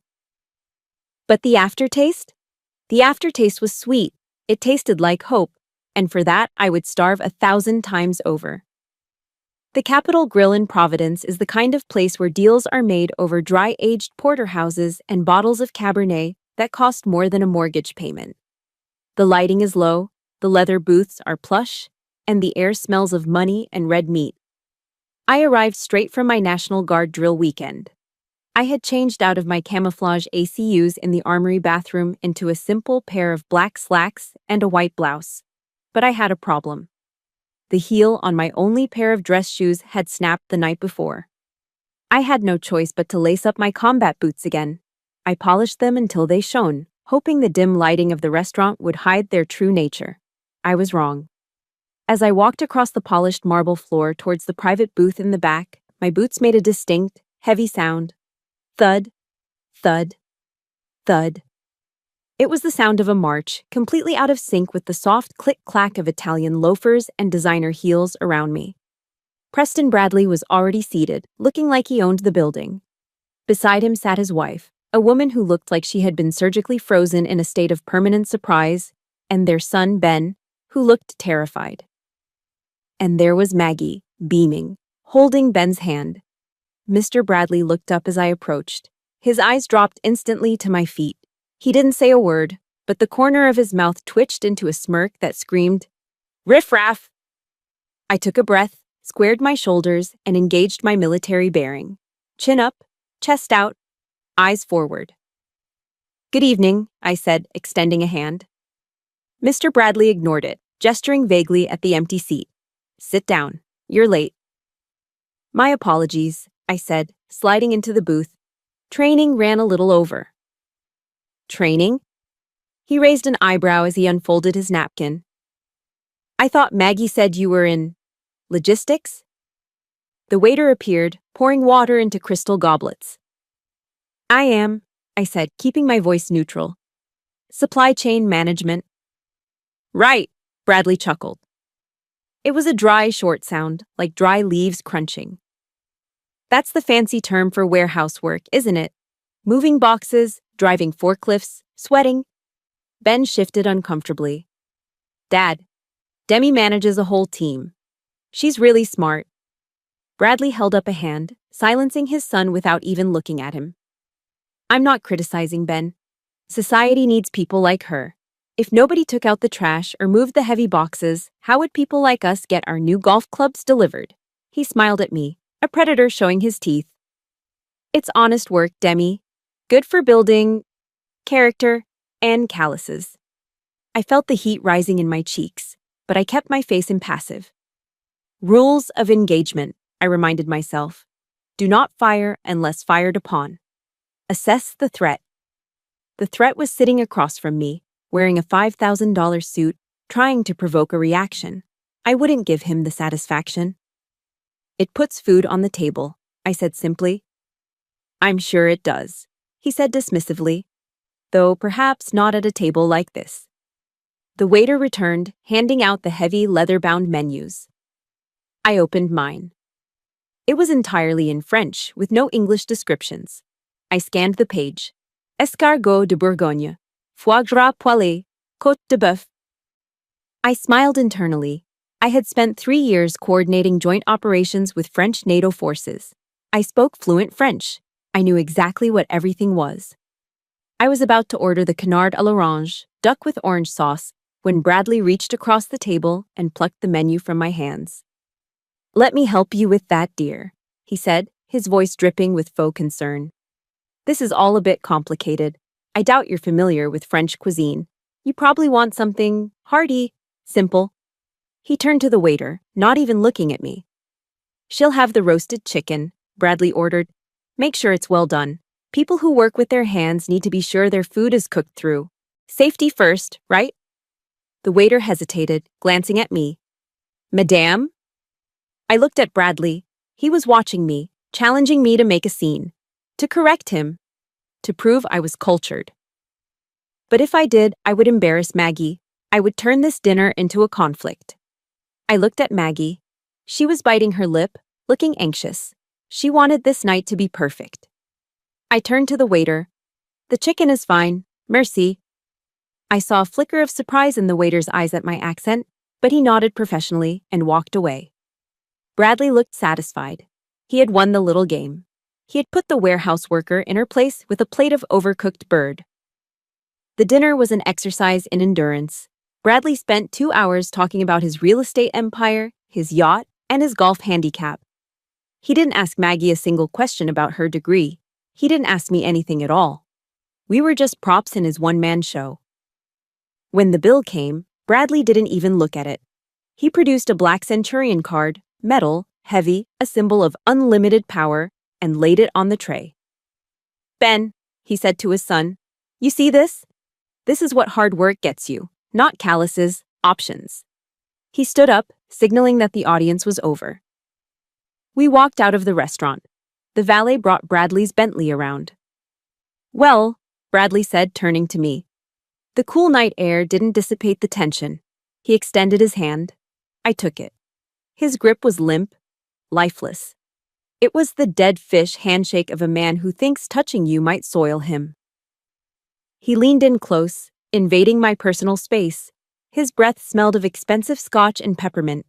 But the aftertaste? The aftertaste was sweet. It tasted like hope, and for that I would starve 1,000 times over. The Capitol Grill in Providence is the kind of place where deals are made over dry-aged porterhouses and bottles of Cabernet that cost more than a mortgage payment. The lighting is low, the leather booths are plush, and the air smells of money and red meat. I arrived straight from my National Guard drill weekend. I had changed out of my camouflage ACUs in the armory bathroom into a simple pair of black slacks and a white blouse. But I had a problem. The heel on my only pair of dress shoes had snapped the night before. I had no choice but to lace up my combat boots again. I polished them until they shone, hoping the dim lighting of the restaurant would hide their true nature. I was wrong. As I walked across the polished marble floor towards the private booth in the back, my boots made a distinct, heavy sound. Thud, thud, thud. It was the sound of a march, completely out of sync with the soft click-clack of Italian loafers and designer heels around me. Preston Bradley was already seated, looking like he owned the building. Beside him sat his wife, a woman who looked like she had been surgically frozen in a state of permanent surprise, and their son, Ben, who looked terrified. And there was Maggie, beaming, holding Ben's hand. Mr. Bradley looked up as I approached. His eyes dropped instantly to my feet. He didn't say a word, but the corner of his mouth twitched into a smirk that screamed, "Riff-raff!" I took a breath, squared my shoulders, and engaged my military bearing. Chin up, chest out, eyes forward. "Good evening," I said, extending a hand. Mr. Bradley ignored it, gesturing vaguely at the empty seat. "Sit down. You're late." "My apologies," I said, sliding into the booth. "Training ran a little over." "Training?" He raised an eyebrow as he unfolded his napkin. "I thought Maggie said you were in logistics?" The waiter appeared, pouring water into crystal goblets. "I am," I said, keeping my voice neutral. "Supply chain management." "Right," Bradley chuckled. It was a dry, short sound, like dry leaves crunching. "That's the fancy term for warehouse work, isn't it? Moving boxes, driving forklifts, sweating." Ben shifted uncomfortably. "Dad, Demi manages a whole team. She's really smart." Bradley held up a hand, silencing his son without even looking at him. I'm not criticizing Ben. Society needs people like her. If nobody took out the trash or moved the heavy boxes, how would people like us get our new golf clubs delivered? He smiled at me, a predator showing his teeth. It's honest work, Demi. Good for building character and calluses. I felt the heat rising in my cheeks, but I kept my face impassive. Rules of engagement, I reminded myself. Do not fire unless fired upon. Assess the threat. The threat was sitting across from me, wearing a $5,000 suit, trying to provoke a reaction. I wouldn't give him the satisfaction. It puts food on the table, I said simply. I'm sure it does, he said dismissively, though perhaps not at a table like this. The waiter returned, handing out the heavy leather-bound menus. I opened mine. It was entirely in French, with no English descriptions. I scanned the page. Escargot de Bourgogne, foie gras poêlé, côte de bœuf. I smiled internally. I had spent 3 years coordinating joint operations with French NATO forces. I spoke fluent French. I knew exactly what everything was. I was about to order the canard à l'orange, duck with orange sauce, when Bradley reached across the table and plucked the menu from my hands. Let me help you with that, dear, he said, his voice dripping with faux concern. This is all a bit complicated. I doubt you're familiar with French cuisine. You probably want something hearty, simple. He turned to the waiter, not even looking at me. She'll have the roasted chicken, Bradley ordered. Make sure it's well done. People who work with their hands need to be sure their food is cooked through. Safety first, right? The waiter hesitated, glancing at me. Madame? I looked at Bradley. He was watching me, challenging me to make a scene, to correct him, to prove I was cultured. But if I did, I would embarrass Maggie. I would turn this dinner into a conflict. I looked at Maggie. She was biting her lip, looking anxious. She wanted this night to be perfect. I turned to the waiter. The chicken is fine, merci. I saw a flicker of surprise in the waiter's eyes at my accent, but he nodded professionally and walked away. Bradley looked satisfied. He had won the little game. He had put the warehouse worker in her place with a plate of overcooked bird. The dinner was an exercise in endurance. Bradley spent 2 hours talking about his real estate empire, his yacht, and his golf handicap. He didn't ask Maggie a single question about her degree. He didn't ask me anything at all. We were just props in his one-man show. When the bill came, Bradley didn't even look at it. He produced a black Centurion card, metal, heavy, a symbol of unlimited power, and laid it on the tray. Ben, he said to his son, you see this? This is what hard work gets you, not calluses, options. He stood up, signaling that the audience was over. We walked out of the restaurant. The valet brought Bradley's Bentley around. Well, Bradley said, turning to me. The cool night air didn't dissipate the tension. He extended his hand. I took it. His grip was limp, lifeless. It was the dead fish handshake of a man who thinks touching you might soil him. He leaned in close, invading my personal space. His breath smelled of expensive scotch and peppermint.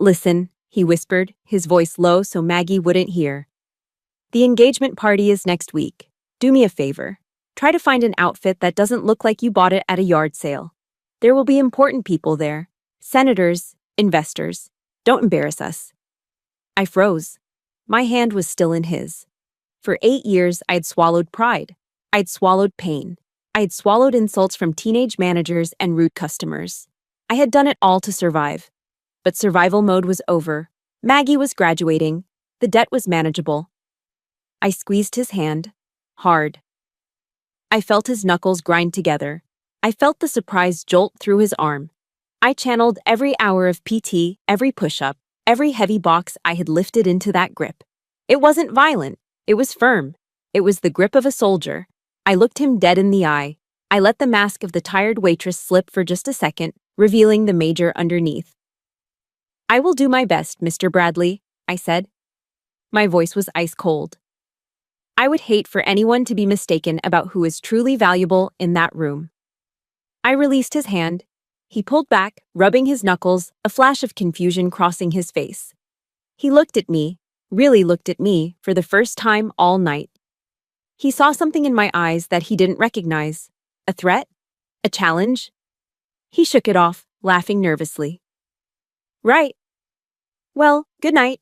Listen, he whispered, his voice low so Maggie wouldn't hear. The engagement party is next week. Do me a favor. Try to find an outfit that doesn't look like you bought it at a yard sale. There will be important people there. Senators, investors. Don't embarrass us. I froze. My hand was still in his. For 8 years, I'd swallowed pride. I'd swallowed pain. I'd swallowed insults from teenage managers and rude customers. I had done it all to survive. But survival mode was over. Maggie was graduating. The debt was manageable. I squeezed his hand. Hard. I felt his knuckles grind together. I felt the surprise jolt through his arm. I channeled every hour of PT, every push-up, every heavy box I had lifted into that grip. It wasn't violent. It was firm. It was the grip of a soldier. I looked him dead in the eye. I let the mask of the tired waitress slip for just a second, revealing the major underneath. I will do my best, Mr. Bradley, I said. My voice was ice cold. I would hate for anyone to be mistaken about who is truly valuable in that room. I released his hand. He pulled back, rubbing his knuckles, a flash of confusion crossing his face. He looked at me, really looked at me, for the first time all night. He saw something in my eyes that he didn't recognize. A threat? A challenge? He shook it off, laughing nervously. Right. Well, good night.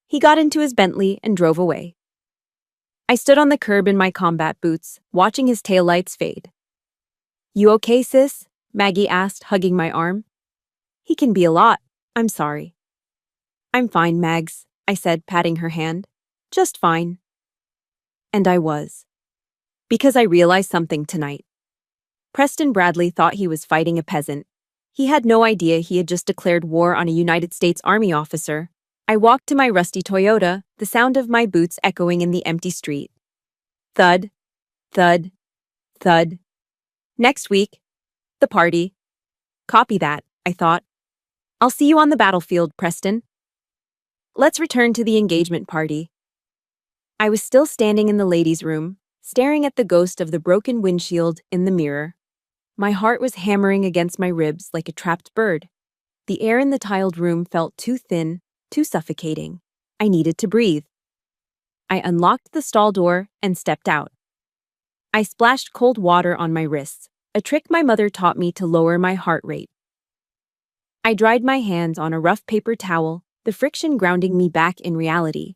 He got into his Bentley and drove away. I stood on the curb in my combat boots, watching his taillights fade. You okay, sis? Maggie asked, hugging my arm. He can be a lot. I'm sorry. I'm fine, Mags, I said, patting her hand. Just fine. And I was. Because I realized something tonight. Preston Bradley thought he was fighting a peasant. He had no idea he had just declared war on a United States Army officer. I walked to my rusty Toyota, the sound of my boots echoing in the empty street. Thud, thud, thud. Next week, the party. Copy that, I thought. I'll see you on the battlefield, Preston. Let's return to the engagement party. I was still standing in the ladies' room, staring at the ghost of the broken windshield in the mirror. My heart was hammering against my ribs like a trapped bird. The air in the tiled room felt too thin, too suffocating. I needed to breathe. I unlocked the stall door and stepped out. I splashed cold water on my wrists, a trick my mother taught me to lower my heart rate. I dried my hands on a rough paper towel, the friction grounding me back in reality.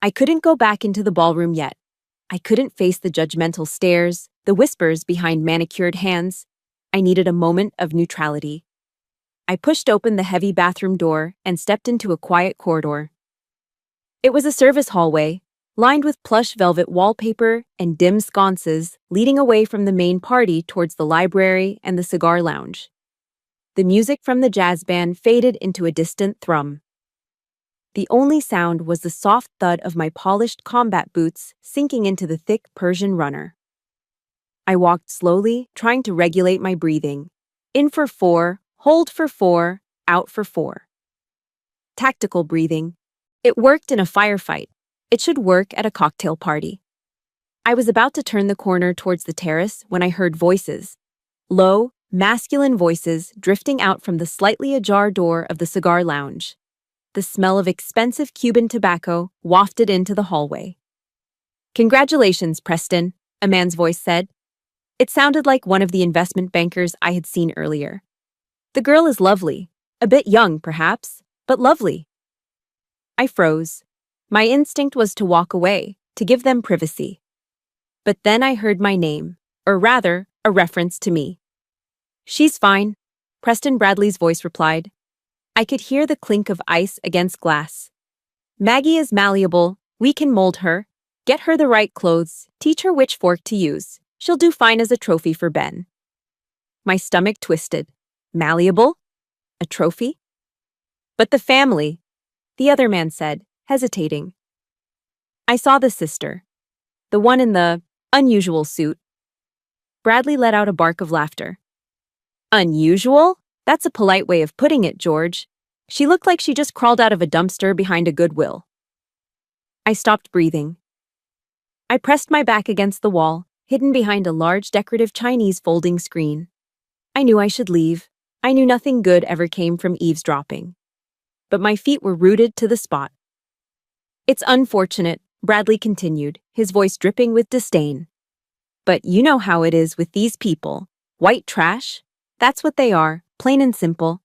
I couldn't go back into the ballroom yet. I couldn't face the judgmental stares, the whispers behind manicured hands. I needed a moment of neutrality. I pushed open the heavy bathroom door and stepped into a quiet corridor. It was a service hallway, lined with plush velvet wallpaper and dim sconces leading away from the main party towards the library and the cigar lounge. The music from the jazz band faded into a distant thrum. The only sound was the soft thud of my polished combat boots sinking into the thick Persian runner. I walked slowly, trying to regulate my breathing. In for 4, hold for 4, out for 4. Tactical breathing. It worked in a firefight. It should work at a cocktail party. I was about to turn the corner towards the terrace when I heard voices. Low, masculine voices drifting out from the slightly ajar door of the cigar lounge. The smell of expensive Cuban tobacco wafted into the hallway. Congratulations, Preston, a man's voice said. It sounded like one of the investment bankers I had seen earlier. The girl is lovely, a bit young perhaps, but lovely. I froze. My instinct was to walk away, to give them privacy. But then I heard my name, or rather, a reference to me. She's fine, Preston Bradley's voice replied. I could hear the clink of ice against glass. Maggie is malleable, we can mold her, get her the right clothes, teach her which fork to use. She'll do fine as a trophy for Ben. My stomach twisted. Malleable? A trophy? But the family, the other man said, hesitating. I saw the sister, the one in the unusual suit. Bradley let out a bark of laughter. Unusual? That's a polite way of putting it, George. She looked like she just crawled out of a dumpster behind a Goodwill. I stopped breathing. I pressed my back against the wall, hidden behind a large decorative Chinese folding screen. I knew I should leave. I knew nothing good ever came from eavesdropping. But my feet were rooted to the spot. It's unfortunate, Bradley continued, his voice dripping with disdain. But you know how it is with these people. White trash? That's what they are, plain and simple.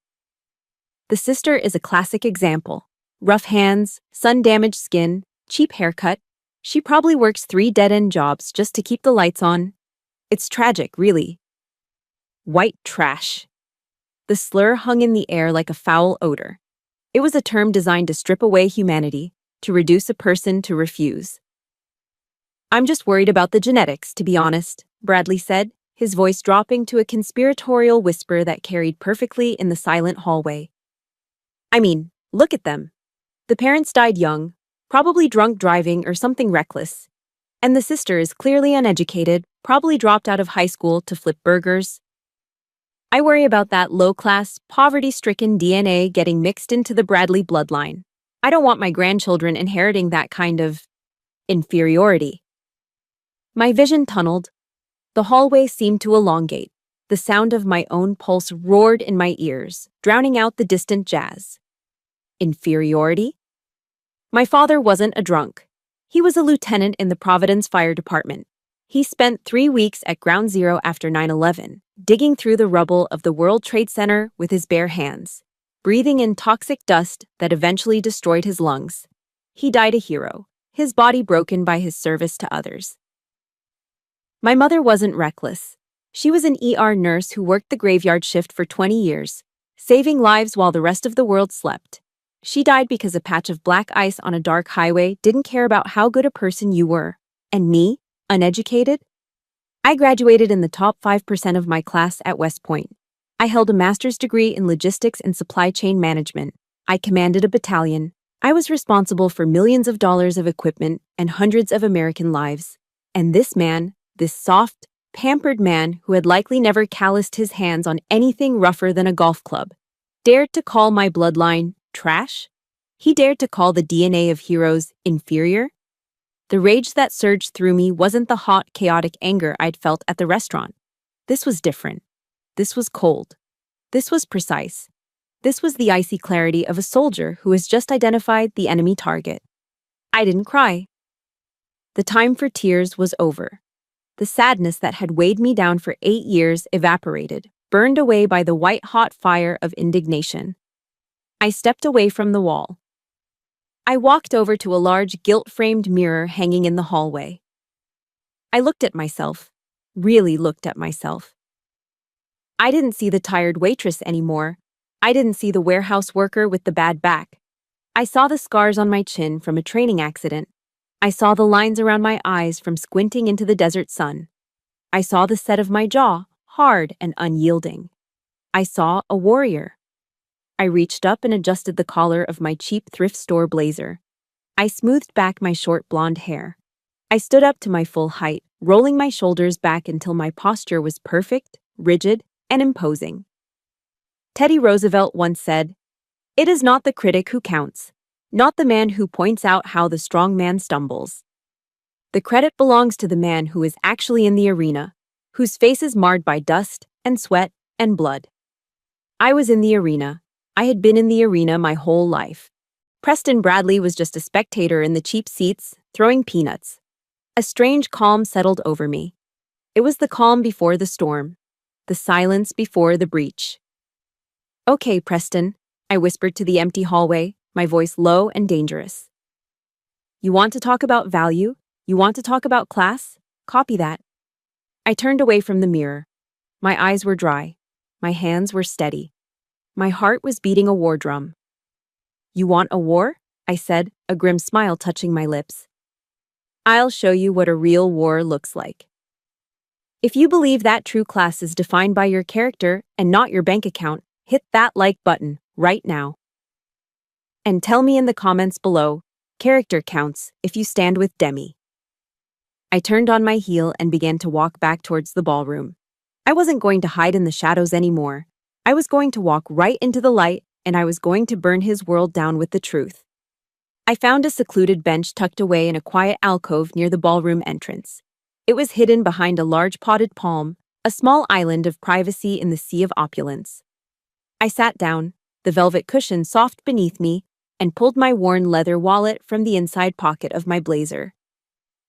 The sister is a classic example. Rough hands, sun-damaged skin, cheap haircut. She probably works 3 dead-end jobs just to keep the lights on. It's tragic, really. White trash. The slur hung in the air like a foul odor. It was a term designed to strip away humanity, to reduce a person to refuse. I'm just worried about the genetics, to be honest, Bradley said, his voice dropping to a conspiratorial whisper that carried perfectly in the silent hallway. I mean, look at them. The parents died young, probably drunk driving or something reckless. And the sister is clearly uneducated, probably dropped out of high school to flip burgers. I worry about that low-class, poverty-stricken DNA getting mixed into the Bradley bloodline. I don't want my grandchildren inheriting that kind of inferiority. My vision tunneled. The hallway seemed to elongate. The sound of my own pulse roared in my ears, drowning out the distant jazz. Inferiority? My father wasn't a drunk. He was a lieutenant in the Providence Fire Department. He spent 3 weeks at Ground Zero after 9/11, digging through the rubble of the World Trade Center with his bare hands, breathing in toxic dust that eventually destroyed his lungs. He died a hero, his body broken by his service to others. My mother wasn't reckless. She was an ER nurse who worked the graveyard shift for 20 years, saving lives while the rest of the world slept. She died because a patch of black ice on a dark highway didn't care about how good a person you were. And me, uneducated? I graduated in the top 5% of my class at West Point. I held a master's degree in logistics and supply chain management. I commanded a battalion. I was responsible for millions of dollars of equipment and hundreds of American lives. And this man, this soft, pampered man who had likely never calloused his hands on anything rougher than a golf club, dared to call my bloodline trash? He dared to call the DNA of heroes inferior? The rage that surged through me wasn't the hot, chaotic anger I'd felt at the restaurant. This was different. This was cold. This was precise. This was the icy clarity of a soldier who has just identified the enemy target. I didn't cry. The time for tears was over. The sadness that had weighed me down for 8 years evaporated, burned away by the white-hot fire of indignation. I stepped away from the wall. I walked over to a large gilt-framed mirror hanging in the hallway. I looked at myself, really looked at myself. I didn't see the tired waitress anymore. I didn't see the warehouse worker with the bad back. I saw the scars on my chin from a training accident. I saw the lines around my eyes from squinting into the desert sun. I saw the set of my jaw, hard and unyielding. I saw a warrior. I reached up and adjusted the collar of my cheap thrift store blazer. I smoothed back my short blonde hair. I stood up to my full height, rolling my shoulders back until my posture was perfect, rigid, and imposing. Teddy Roosevelt once said, "It is not the critic who counts, not the man who points out how the strong man stumbles. The credit belongs to the man who is actually in the arena, whose face is marred by dust and sweat and blood." I was in the arena. I had been in the arena my whole life. Preston Bradley was just a spectator in the cheap seats, throwing peanuts. A strange calm settled over me. It was the calm before the storm, the silence before the breach. "Okay, Preston," I whispered to the empty hallway, my voice low and dangerous. "You want to talk about value? You want to talk about class? Copy that." I turned away from the mirror. My eyes were dry. My hands were steady. My heart was beating a war drum. "You want a war?" I said, a grim smile touching my lips. "I'll show you what a real war looks like." If you believe that true class is defined by your character and not your bank account, hit that like button right now. And tell me in the comments below, character counts if you stand with Demi. I turned on my heel and began to walk back towards the ballroom. I wasn't going to hide in the shadows anymore. I was going to walk right into the light, and I was going to burn his world down with the truth. I found a secluded bench tucked away in a quiet alcove near the ballroom entrance. It was hidden behind a large potted palm, a small island of privacy in the sea of opulence. I sat down, the velvet cushion soft beneath me, and pulled my worn leather wallet from the inside pocket of my blazer.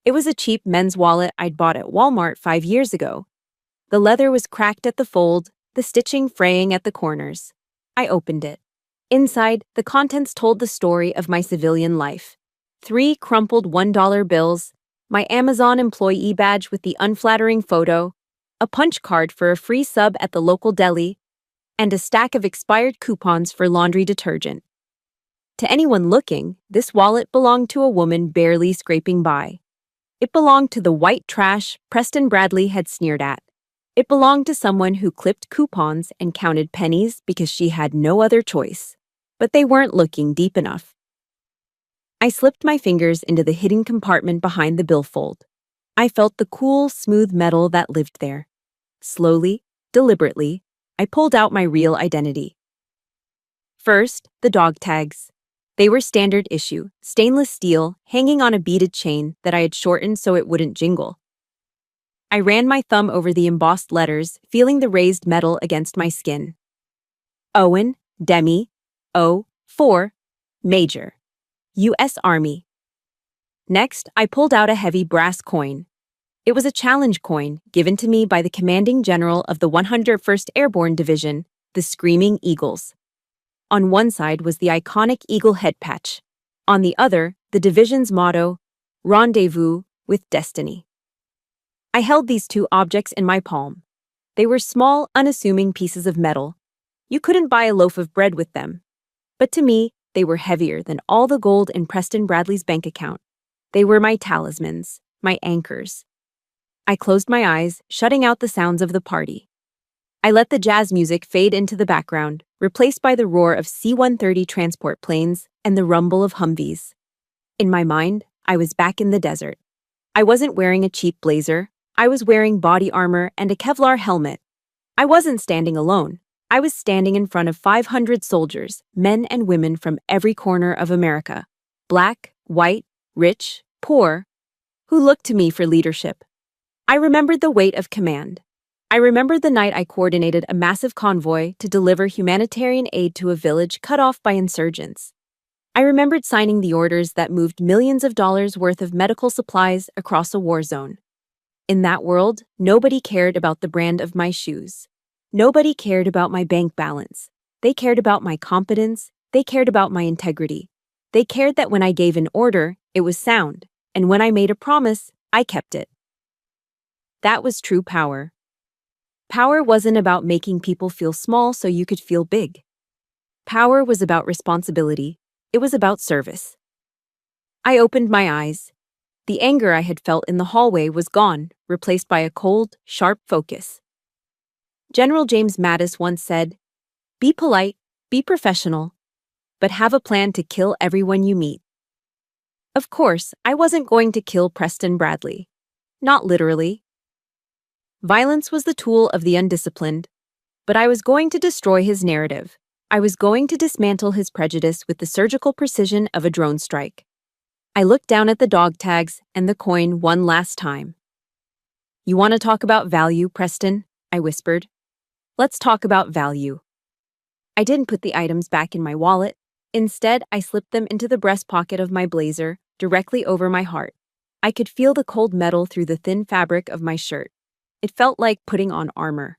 It was a cheap men's wallet I'd bought at Walmart 5 years ago. The leather was cracked at the fold, the stitching fraying at the corners. I opened it. Inside, the contents told the story of my civilian life. 3 crumpled $1 bills, my Amazon employee badge with the unflattering photo, a punch card for a free sub at the local deli, and a stack of expired coupons for laundry detergent. To anyone looking, this wallet belonged to a woman barely scraping by. It belonged to the white trash Preston Bradley had sneered at. It belonged to someone who clipped coupons and counted pennies because she had no other choice. But they weren't looking deep enough. I slipped my fingers into the hidden compartment behind the billfold. I felt the cool, smooth metal that lived there. Slowly, deliberately, I pulled out my real identity. First, the dog tags. They were standard issue, stainless steel, hanging on a beaded chain that I had shortened so it wouldn't jingle. I ran my thumb over the embossed letters, feeling the raised metal against my skin. Owen, Demi, O, 4, Major, U.S. Army. Next, I pulled out a heavy brass coin. It was a challenge coin given to me by the commanding general of the 101st Airborne Division, the Screaming Eagles. On one side was the iconic eagle head patch. On the other, the division's motto, Rendezvous with Destiny. I held these two objects in my palm. They were small, unassuming pieces of metal. You couldn't buy a loaf of bread with them. But to me, they were heavier than all the gold in Preston Bradley's bank account. They were my talismans, my anchors. I closed my eyes, shutting out the sounds of the party. I let the jazz music fade into the background, replaced by the roar of C-130 transport planes and the rumble of Humvees. In my mind, I was back in the desert. I wasn't wearing a cheap blazer. I was wearing body armor and a Kevlar helmet. I wasn't standing alone. I was standing in front of 500 soldiers, men and women from every corner of America. Black, white, rich, poor, who looked to me for leadership. I remembered the weight of command. I remembered the night I coordinated a massive convoy to deliver humanitarian aid to a village cut off by insurgents. I remembered signing the orders that moved millions of dollars worth of medical supplies across a war zone. In that world, nobody cared about the brand of my shoes. Nobody cared about my bank balance. They cared about my competence. They cared about my integrity. They cared that when I gave an order, it was sound, and when I made a promise, I kept it. That was true power. Power wasn't about making people feel small so you could feel big. Power was about responsibility. It was about service. I opened my eyes. The anger I had felt in the hallway was gone, replaced by a cold, sharp focus. General James Mattis once said, "Be polite, be professional, but have a plan to kill everyone you meet." Of course, I wasn't going to kill Preston Bradley. Not literally. Violence was the tool of the undisciplined, but I was going to destroy his narrative. I was going to dismantle his prejudice with the surgical precision of a drone strike. I looked down at the dog tags and the coin one last time. "You want to talk about value, Preston?" I whispered. "Let's talk about value." I didn't put the items back in my wallet. Instead, I slipped them into the breast pocket of my blazer, directly over my heart. I could feel the cold metal through the thin fabric of my shirt. It felt like putting on armor.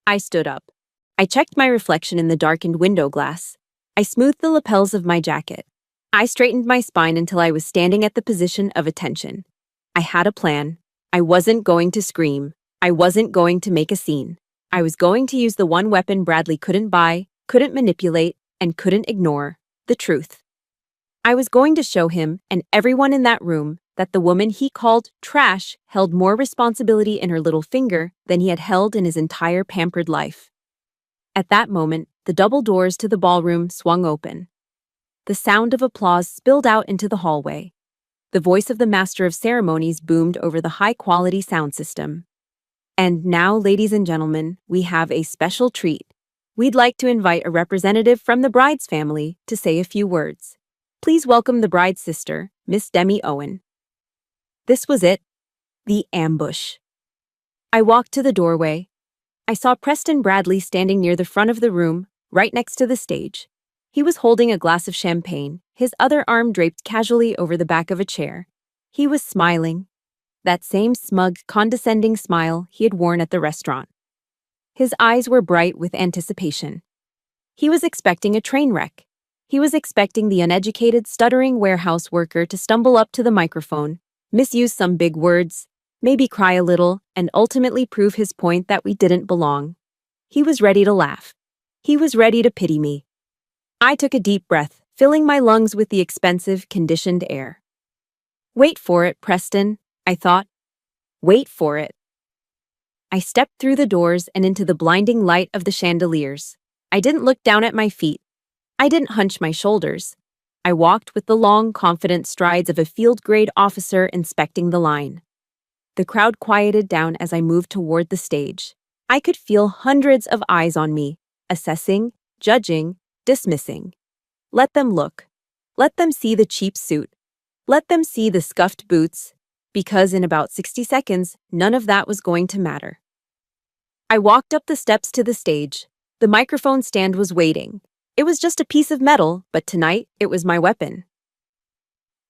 I stood up. I checked my reflection in the darkened window glass. I smoothed the lapels of my jacket. I straightened my spine until I was standing at the position of attention. I had a plan. I wasn't going to scream. I wasn't going to make a scene. I was going to use the one weapon Bradley couldn't buy, couldn't manipulate, and couldn't ignore: the truth. I was going to show him and everyone in that room that the woman he called trash held more responsibility in her little finger than he had held in his entire pampered life. At that moment, the double doors to the ballroom swung open. The sound of applause spilled out into the hallway. The voice of the master of ceremonies boomed over the high-quality sound system. "And now, ladies and gentlemen, we have a special treat. We'd like to invite a representative from the bride's family to say a few words. Please welcome the bride's sister, Miss Demi Owen." This was it. The ambush. I walked to the doorway. I saw Preston Bradley standing near the front of the room, right next to the stage. He was holding a glass of champagne, his other arm draped casually over the back of a chair. He was smiling. That same smug, condescending smile he had worn at the restaurant. His eyes were bright with anticipation. He was expecting a train wreck. He was expecting the uneducated, stuttering warehouse worker to stumble up to the microphone, misuse some big words, maybe cry a little, and ultimately prove his point that we didn't belong. He was ready to laugh. He was ready to pity me. I took a deep breath, filling my lungs with the expensive, conditioned air. "Wait for it, Preston," I thought. "Wait for it." I stepped through the doors and into the blinding light of the chandeliers. I didn't look down at my feet. I didn't hunch my shoulders. I walked with the long, confident strides of a field-grade officer inspecting the line. The crowd quieted down as I moved toward the stage. I could feel hundreds of eyes on me, assessing, judging, dismissing. Let them look. Let them see the cheap suit. Let them see the scuffed boots, because in about 60 seconds, none of that was going to matter. I walked up the steps to the stage. The microphone stand was waiting. It was just a piece of metal, but tonight, it was my weapon.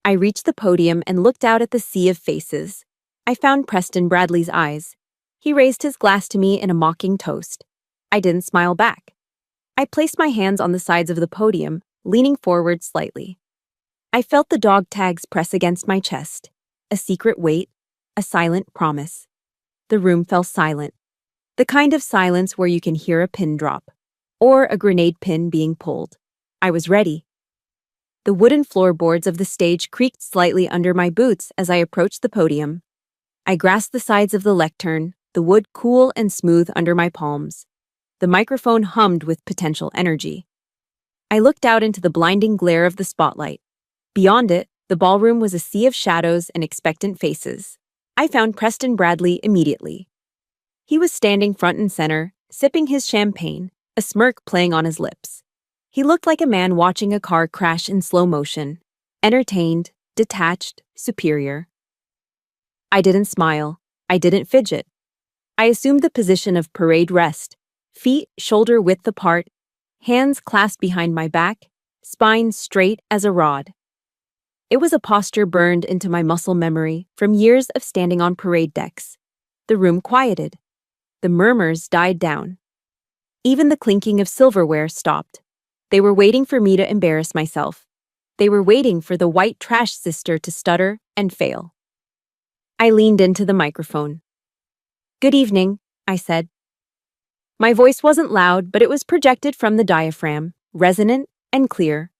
I reached the podium and looked out at the sea of faces. I found Preston Bradley's eyes. He raised his glass to me in a mocking toast. I didn't smile back. I placed my hands on the sides of the podium, leaning forward slightly. I felt the dog tags press against my chest. A secret weight, a silent promise. The room fell silent. The kind of silence where you can hear a pin drop, or a grenade pin being pulled. I was ready. The wooden floorboards of the stage creaked slightly under my boots as I approached the podium. I grasped the sides of the lectern, the wood cool and smooth under my palms. The microphone hummed with potential energy. I looked out into the blinding glare of the spotlight. Beyond it, the ballroom was a sea of shadows and expectant faces. I found Preston Bradley immediately. He was standing front and center, sipping his champagne, a smirk playing on his lips. He looked like a man watching a car crash in slow motion, entertained, detached, superior. I didn't smile. I didn't fidget. I assumed the position of parade rest, feet shoulder-width apart, hands clasped behind my back, spine straight as a rod. It was a posture burned into my muscle memory from years of standing on parade decks. The room quieted. The murmurs died down. Even the clinking of silverware stopped. They were waiting for me to embarrass myself. They were waiting for the white trash sister to stutter and fail. I leaned into the microphone. "Good evening," I said. My voice wasn't loud, but it was projected from the diaphragm, resonant and clear.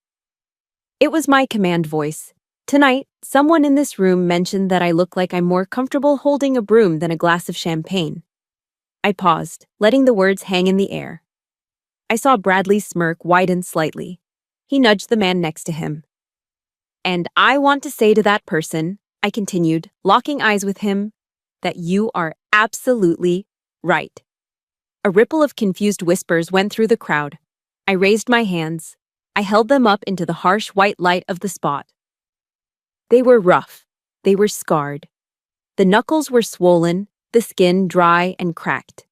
It was my command voice. Tonight, someone in this room mentioned that I look like I'm more comfortable holding a broom than a glass of champagne. I paused, letting the words hang in the air. I saw Bradley's smirk widen slightly. He nudged the man next to him. "And I want to say to that person," I continued, locking eyes with him, "that you are absolutely right." A ripple of confused whispers went through the crowd. I raised my hands. I held them up into the harsh white light of the spot. They were rough. They were scarred. The knuckles were swollen, the skin dry and cracked.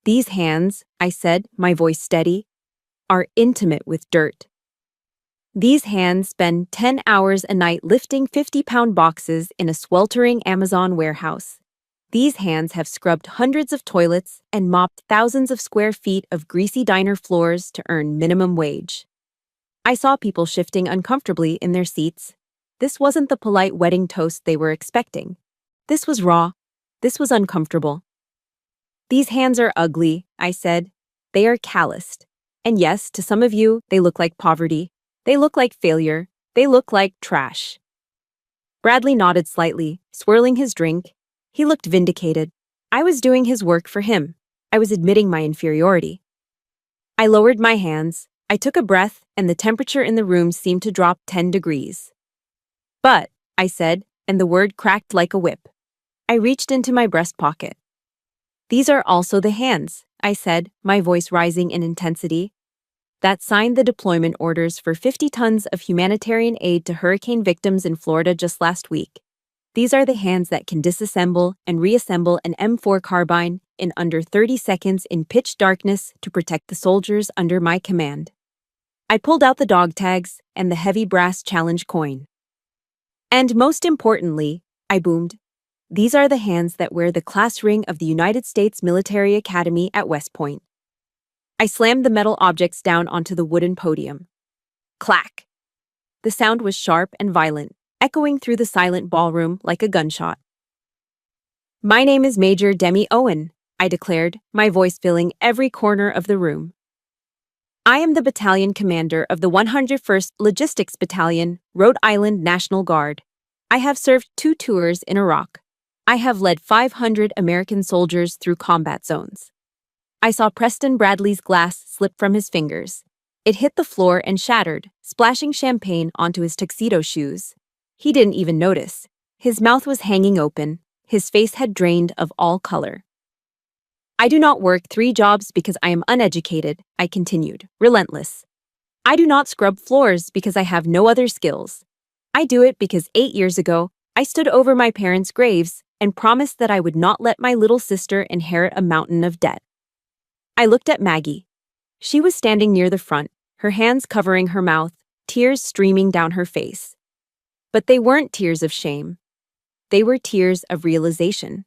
"These hands," I said, my voice steady, "are intimate with dirt. These hands spend 10 hours a night lifting 50-pound boxes in a sweltering Amazon warehouse. These hands have scrubbed hundreds of toilets and mopped thousands of square feet of greasy diner floors to earn minimum wage." I saw people shifting uncomfortably in their seats. This wasn't the polite wedding toast they were expecting. This was raw. This was uncomfortable. "These hands are ugly," I said. "They are calloused. And yes, to some of you, they look like poverty. They look like failure. They look like trash." Bradley nodded slightly, swirling his drink. He looked vindicated. I was doing his work for him. I was admitting my inferiority. I lowered my hands. I took a breath, and the temperature in the room seemed to drop 10 degrees. "But," I said, and the word cracked like a whip. I reached into my breast pocket. "These are also the hands," I said, my voice rising in intensity, "that signed the deployment orders for 50 tons of humanitarian aid to hurricane victims in Florida just last week. These are the hands that can disassemble and reassemble an M4 carbine in under 30 seconds in pitch darkness to protect the soldiers under my command." I pulled out the dog tags and the heavy brass challenge coin. "And most importantly," I boomed, "these are the hands that wear the class ring of the United States Military Academy at West Point." I slammed the metal objects down onto the wooden podium. Clack! The sound was sharp and violent, echoing through the silent ballroom like a gunshot. "My name is Major Demi Owen," I declared, my voice filling every corner of the room. "I am the battalion commander of the 101st Logistics Battalion, Rhode Island National Guard. I have served 2 tours in Iraq. I have led 500 American soldiers through combat zones." I saw Preston Bradley's glass slip from his fingers. It hit the floor and shattered, splashing champagne onto his tuxedo shoes. He didn't even notice. His mouth was hanging open. His face had drained of all color. "I do not work 3 jobs because I am uneducated," I continued, relentless. "I do not scrub floors because I have no other skills. I do it because 8 years ago, I stood over my parents' graves and promised that I would not let my little sister inherit a mountain of debt." I looked at Maggie. She was standing near the front, her hands covering her mouth, tears streaming down her face. But they weren't tears of shame. They were tears of realization.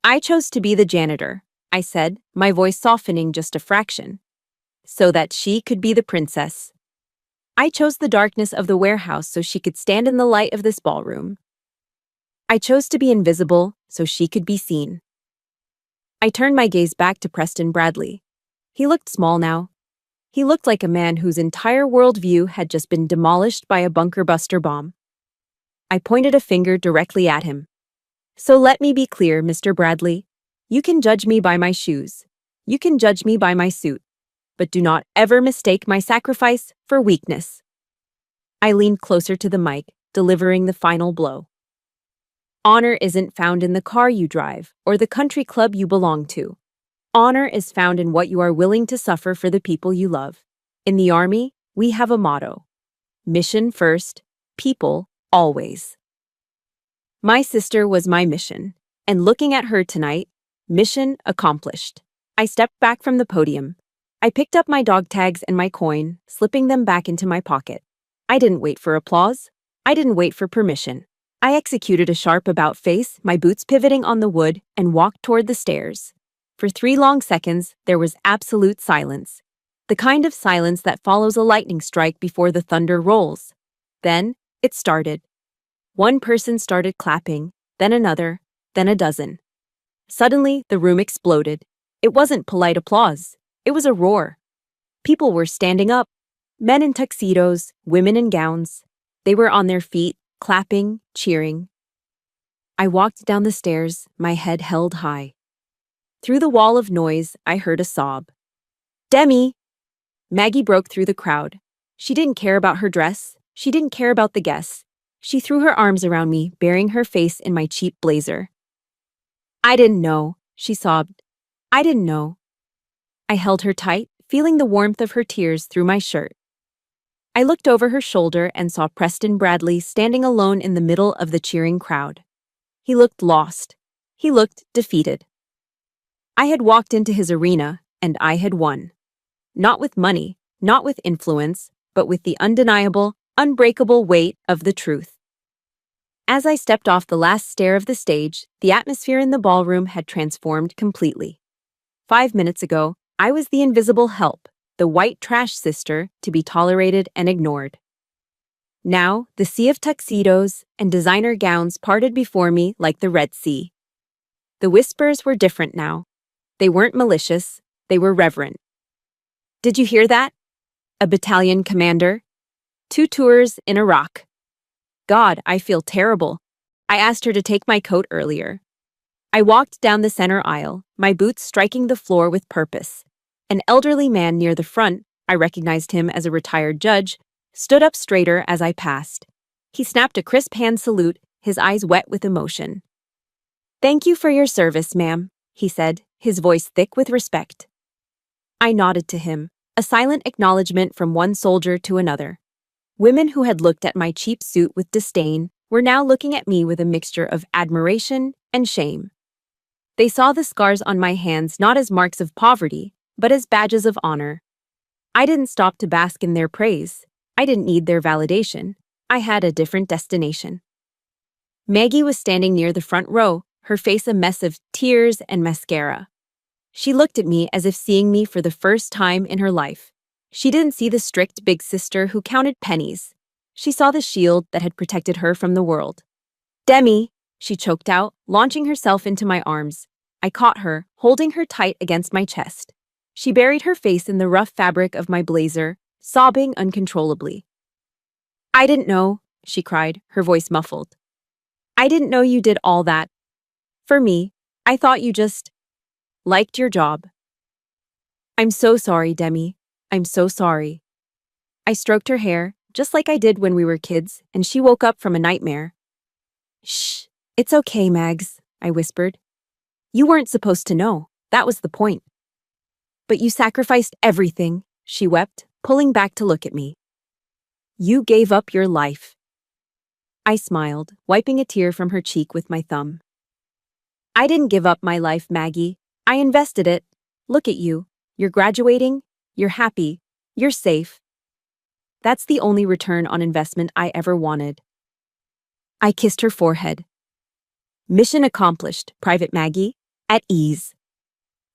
I chose to be the janitor, I said, my voice softening just a fraction, so that she could be the princess. I chose the darkness of the warehouse so she could stand in the light of this ballroom. I chose to be invisible so she could be seen. I turned my gaze back to Preston Bradley. He looked small now. He looked like a man whose entire worldview had just been demolished by a bunker buster bomb. I pointed a finger directly at him. So let me be clear, Mr. Bradley. You can judge me by my shoes. You can judge me by my suit. But do not ever mistake my sacrifice for weakness. I leaned closer to the mic, delivering the final blow. Honor isn't found in the car you drive or the country club you belong to. Honor is found in what you are willing to suffer for the people you love. In the Army, we have a motto: mission first, people always. My sister was my mission, and looking at her tonight, mission accomplished. I stepped back from the podium. I picked up my dog tags and my coin, slipping them back into my pocket. I didn't wait for applause. I didn't wait for permission. I executed a sharp about-face, my boots pivoting on the wood, and walked toward the stairs. For 3 long seconds, there was absolute silence. The kind of silence that follows a lightning strike before the thunder rolls. Then, it started. One person started clapping, then another, then a dozen. Suddenly, the room exploded. It wasn't polite applause. It was a roar. People were standing up. Men in tuxedos, women in gowns. They were on their feet, clapping, cheering. I walked down the stairs, my head held high. Through the wall of noise, I heard a sob. Demi! Maggie broke through the crowd. She didn't care about her dress. She didn't care about the guests. She threw her arms around me, burying her face in my cheap blazer. I didn't know, she sobbed. I didn't know. I held her tight, feeling the warmth of her tears through my shirt. I looked over her shoulder and saw Preston Bradley standing alone in the middle of the cheering crowd. He looked lost. He looked defeated. I had walked into his arena, and I had won. Not with money, not with influence, but with the undeniable, unbreakable weight of the truth. As I stepped off the last stair of the stage, the atmosphere in the ballroom had transformed completely. 5 minutes ago, I was the invisible help, the white trash sister to be tolerated and ignored. Now, the sea of tuxedos and designer gowns parted before me like the Red Sea. The whispers were different now. They weren't malicious, they were reverent. Did you hear that? A battalion commander? 2 tours in Iraq. God, I feel terrible. I asked her to take my coat earlier. I walked down the center aisle, my boots striking the floor with purpose. An elderly man near the front, I recognized him as a retired judge, stood up straighter as I passed. He snapped a crisp hand salute, his eyes wet with emotion. Thank you for your service, ma'am, he said, his voice thick with respect. I nodded to him, a silent acknowledgement from one soldier to another. Women who had looked at my cheap suit with disdain were now looking at me with a mixture of admiration and shame. They saw the scars on my hands not as marks of poverty, but as badges of honor. I didn't stop to bask in their praise. I didn't need their validation. I had a different destination. Maggie was standing near the front row, her face a mess of tears and mascara. She looked at me as if seeing me for the first time in her life. She didn't see the strict big sister who counted pennies. She saw the shield that had protected her from the world. Demi, she choked out, launching herself into my arms. I caught her, holding her tight against my chest. She buried her face in the rough fabric of my blazer, sobbing uncontrollably. I didn't know, she cried, her voice muffled. I didn't know you did all that. For me, I thought you just liked your job. I'm so sorry, Demi. I'm so sorry. I stroked her hair, just like I did when we were kids, and she woke up from a nightmare. Shh, it's okay, Mags, I whispered. You weren't supposed to know. That was the point. But you sacrificed everything, she wept, pulling back to look at me. You gave up your life. I smiled, wiping a tear from her cheek with my thumb. I didn't give up my life, Maggie. I invested it. Look at you. You're graduating. You're happy. You're safe. That's the only return on investment I ever wanted. I kissed her forehead. Mission accomplished, Private Maggie, at ease.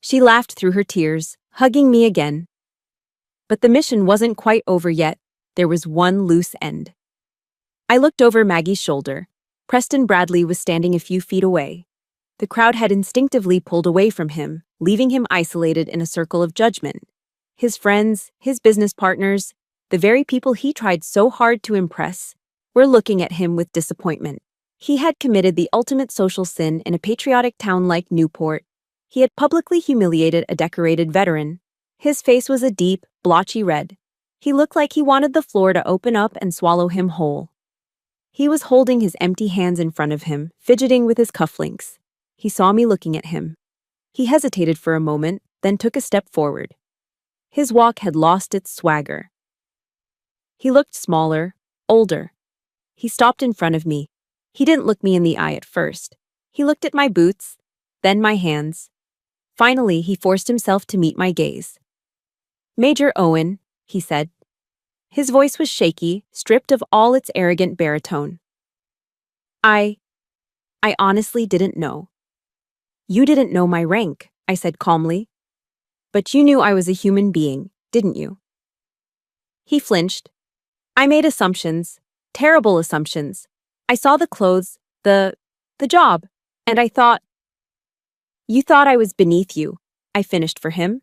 She laughed through her tears, hugging me again. But the mission wasn't quite over yet. There was one loose end. I looked over Maggie's shoulder. Preston Bradley was standing a few feet away. The crowd had instinctively pulled away from him, leaving him isolated in a circle of judgment. His friends, his business partners, the very people he tried so hard to impress, were looking at him with disappointment. He had committed the ultimate social sin in a patriotic town like Newport. He had publicly humiliated a decorated veteran. His face was a deep, blotchy red. He looked like he wanted the floor to open up and swallow him whole. He was holding his empty hands in front of him, fidgeting with his cufflinks. He saw me looking at him. He hesitated for a moment, then took a step forward. His walk had lost its swagger. He looked smaller, older. He stopped in front of me. He didn't look me in the eye at first. He looked at my boots, then my hands. Finally, he forced himself to meet my gaze. "Major Owen," he said. His voice was shaky, stripped of all its arrogant baritone. I honestly didn't know." "You didn't know my rank," I said calmly. "But you knew I was a human being, didn't you?" He flinched. "I made assumptions, terrible assumptions. I saw the clothes, the job, and I thought—" "You thought I was beneath you," I finished for him.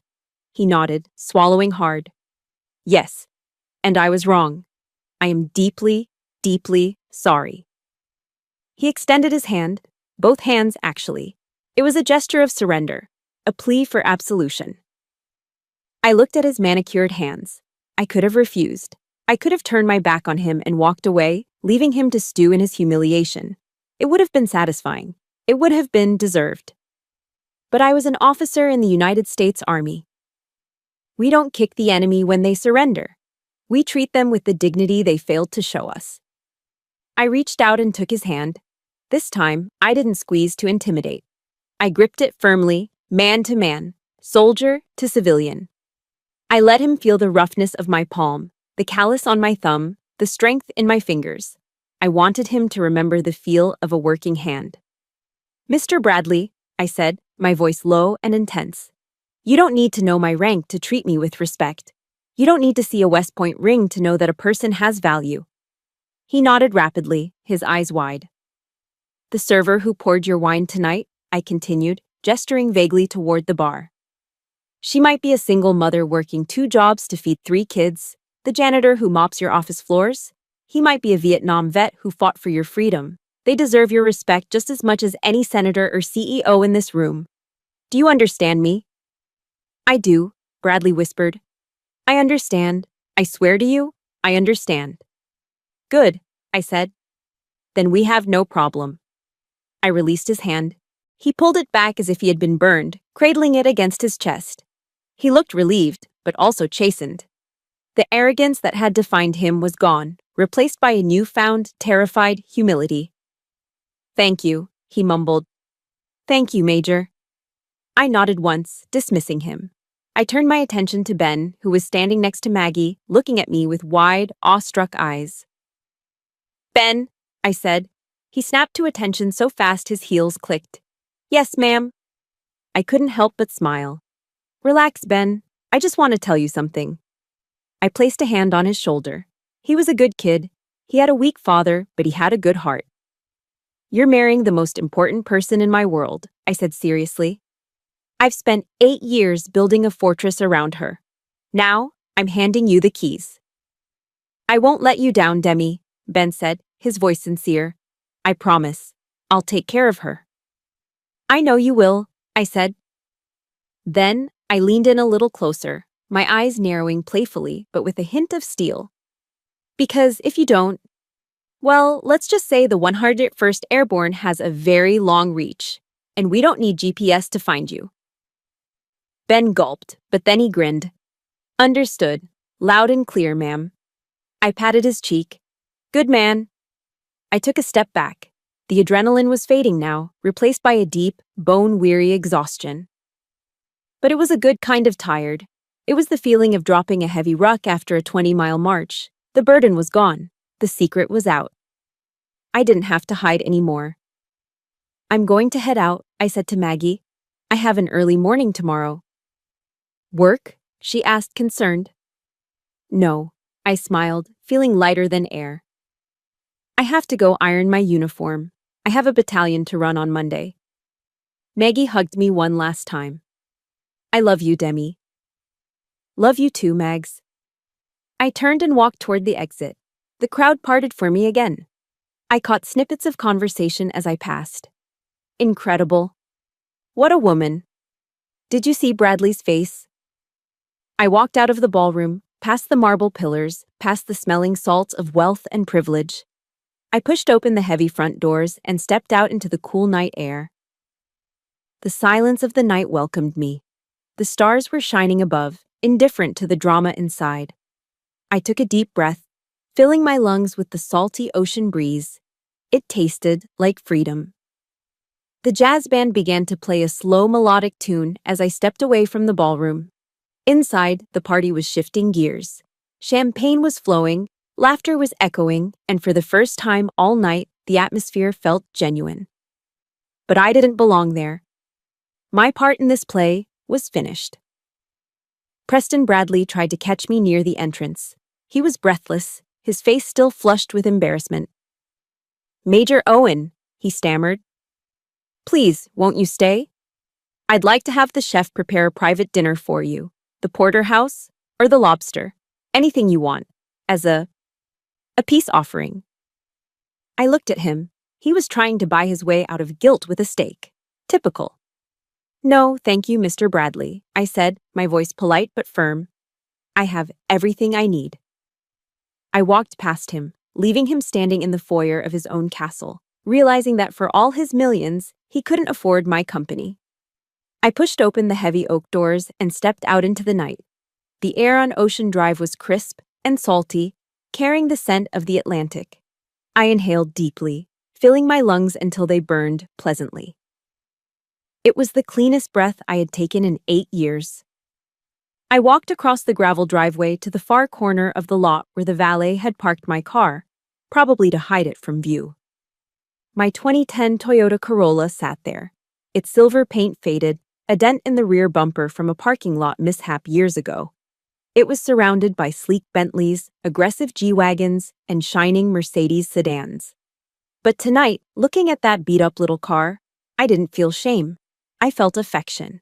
He nodded, swallowing hard. "Yes, and I was wrong. I am deeply, deeply sorry." He extended his hand, both hands actually. It was a gesture of surrender, a plea for absolution. I looked at his manicured hands. I could have refused. I could have turned my back on him and walked away, leaving him to stew in his humiliation. It would have been satisfying. It would have been deserved. But I was an officer in the United States Army. We don't kick the enemy when they surrender. We treat them with the dignity they failed to show us. I reached out and took his hand. This time, I didn't squeeze to intimidate. I gripped it firmly, man to man, soldier to civilian. I let him feel the roughness of my palm, the callus on my thumb, the strength in my fingers. I wanted him to remember the feel of a working hand. "Mr. Bradley," I said, my voice low and intense, "you don't need to know my rank to treat me with respect. You don't need to see a West Point ring to know that a person has value." He nodded rapidly, his eyes wide. "The server who poured your wine tonight," I continued, gesturing vaguely toward the bar. "She might be a single mother working 2 jobs to feed 3 kids. The janitor who mops your office floors. He might be a Vietnam vet who fought for your freedom. They deserve your respect just as much as any senator or CEO in this room. Do you understand me?" "I do," Bradley whispered. "I understand. I swear to you, I understand." "Good," I said. "Then we have no problem." I released his hand. He pulled it back as if he had been burned, cradling it against his chest. He looked relieved, but also chastened. The arrogance that had defined him was gone, replaced by a newfound, terrified humility. "Thank you," he mumbled. "Thank you, Major." I nodded once, dismissing him. I turned my attention to Ben, who was standing next to Maggie, looking at me with wide, awestruck eyes. "Ben," I said. He snapped to attention so fast his heels clicked. "Yes, ma'am." I couldn't help but smile. "Relax, Ben. I just want to tell you something." I placed a hand on his shoulder. He was a good kid. He had a weak father, but he had a good heart. "You're marrying the most important person in my world," I said seriously. "I've spent 8 years building a fortress around her. Now, I'm handing you the keys." "I won't let you down, Demi," Ben said, his voice sincere. "I promise. I'll take care of her." "I know you will," I said. Then I leaned in a little closer, my eyes narrowing playfully but with a hint of steel. "Because if you don't, well, let's just say the 101st Airborne has a very long reach, and we don't need GPS to find you." Ben gulped, but then he grinned. "Understood. Loud and clear, ma'am." I patted his cheek. "Good man." I took a step back. The adrenaline was fading now, replaced by a deep, bone-weary exhaustion. But it was a good kind of tired. It was the feeling of dropping a heavy ruck after a 20-mile march. The burden was gone. The secret was out. I didn't have to hide anymore. I'm going to head out, I said to Maggie. I have an early morning tomorrow. Work? She asked, concerned. No, I smiled, feeling lighter than air. I have to go iron my uniform. I have a battalion to run on Monday. Maggie hugged me one last time. I love you, Demi. Love you too, Mags. I turned and walked toward the exit. The crowd parted for me again. I caught snippets of conversation as I passed. Incredible. What a woman. Did you see Bradley's face? I walked out of the ballroom, past the marble pillars, past the smelling salts of wealth and privilege. I pushed open the heavy front doors and stepped out into the cool night air. The silence of the night welcomed me. The stars were shining above, indifferent to the drama inside. I took a deep breath, filling my lungs with the salty ocean breeze. It tasted like freedom. The jazz band began to play a slow melodic tune as I stepped away from the ballroom. Inside, the party was shifting gears. Champagne was flowing, laughter was echoing, and for the first time all night, the atmosphere felt genuine. But I didn't belong there. My part in this play was finished. Preston Bradley tried to catch me near the entrance. He was breathless, his face still flushed with embarrassment. Major Owen, he stammered. Please, won't you stay? I'd like to have the chef prepare a private dinner for you. The porterhouse or the lobster. Anything you want. As a peace offering. I looked at him. He was trying to buy his way out of guilt with a steak. Typical. No, thank you, Mr. Bradley, I said, my voice polite but firm. I have everything I need. I walked past him, leaving him standing in the foyer of his own castle, realizing that for all his millions, he couldn't afford my company. I pushed open the heavy oak doors and stepped out into the night. The air on Ocean Drive was crisp and salty, carrying the scent of the Atlantic. I inhaled deeply, filling my lungs until they burned pleasantly. It was the cleanest breath I had taken in 8 years. I walked across the gravel driveway to the far corner of the lot where the valet had parked my car, probably to hide it from view. My 2010 Toyota Corolla sat there, its silver paint faded, a dent in the rear bumper from a parking lot mishap years ago. It was surrounded by sleek Bentleys, aggressive G-Wagons, and shining Mercedes sedans. But tonight, looking at that beat-up little car, I didn't feel shame. I felt affection.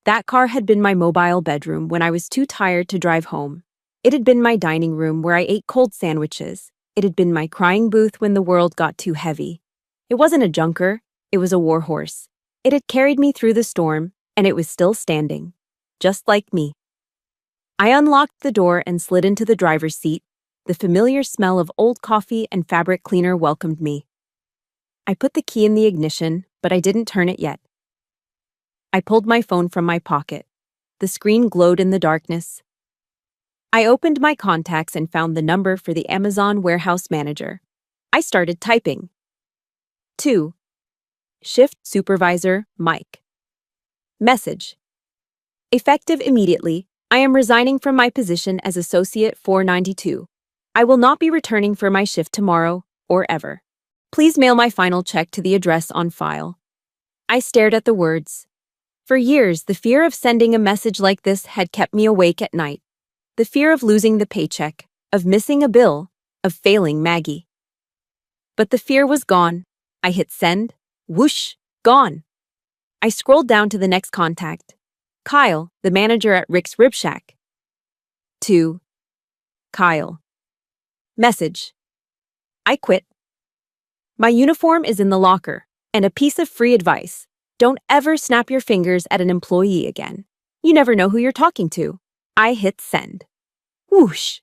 That car had been my mobile bedroom when I was too tired to drive home. It had been my dining room where I ate cold sandwiches. It had been my crying booth when the world got too heavy. It wasn't a junker, it was a warhorse. It had carried me through the storm, and it was still standing. Just like me. I unlocked the door and slid into the driver's seat. The familiar smell of old coffee and fabric cleaner welcomed me. I put the key in the ignition, but I didn't turn it yet. I pulled my phone from my pocket. The screen glowed in the darkness. I opened my contacts and found the number for the Amazon warehouse manager. I started typing. 2. Shift Supervisor, Mike. Message. Effective immediately, I am resigning from my position as Associate 492. I will not be returning for my shift tomorrow or ever. Please mail my final check to the address on file. I stared at the words. For years, the fear of sending a message like this had kept me awake at night. The fear of losing the paycheck, of missing a bill, of failing Maggie. But the fear was gone. I hit send. Whoosh, gone. I scrolled down to the next contact. Kyle, the manager at Rick's Rib Shack. 2. Kyle. Message. I quit. My uniform is in the locker, and a piece of free advice. Don't ever snap your fingers at an employee again. You never know who you're talking to. I hit send. Whoosh.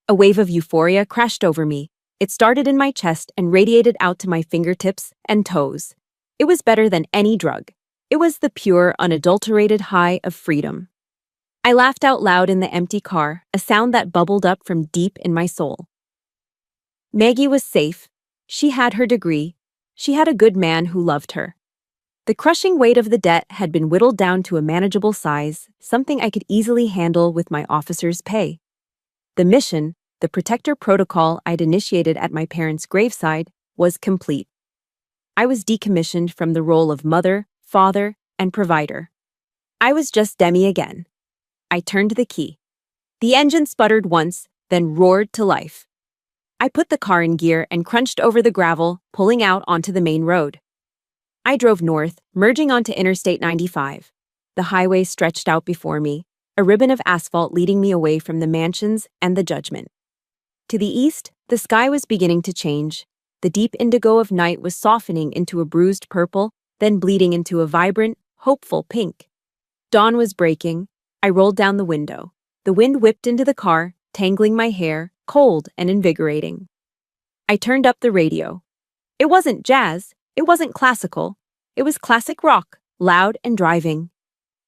A wave of euphoria crashed over me. It started in my chest and radiated out to my fingertips and toes. It was better than any drug. It was the pure, unadulterated high of freedom. I laughed out loud in the empty car, a sound that bubbled up from deep in my soul. Maggie was safe. She had her degree. She had a good man who loved her. The crushing weight of the debt had been whittled down to a manageable size, something I could easily handle with my officer's pay. The mission, the protector protocol I'd initiated at my parents' graveside, was complete. I was decommissioned from the role of mother, father, and provider. I was just Demi again. I turned the key. The engine sputtered once, then roared to life. I put the car in gear and crunched over the gravel, pulling out onto the main road. I drove north, merging onto Interstate 95. The highway stretched out before me, a ribbon of asphalt leading me away from the mansions and the judgment. To the east, the sky was beginning to change. The deep indigo of night was softening into a bruised purple, then bleeding into a vibrant, hopeful pink. Dawn was breaking. I rolled down the window. The wind whipped into the car, tangling my hair, cold and invigorating. I turned up the radio. It wasn't jazz. It wasn't classical. It was classic rock, loud and driving.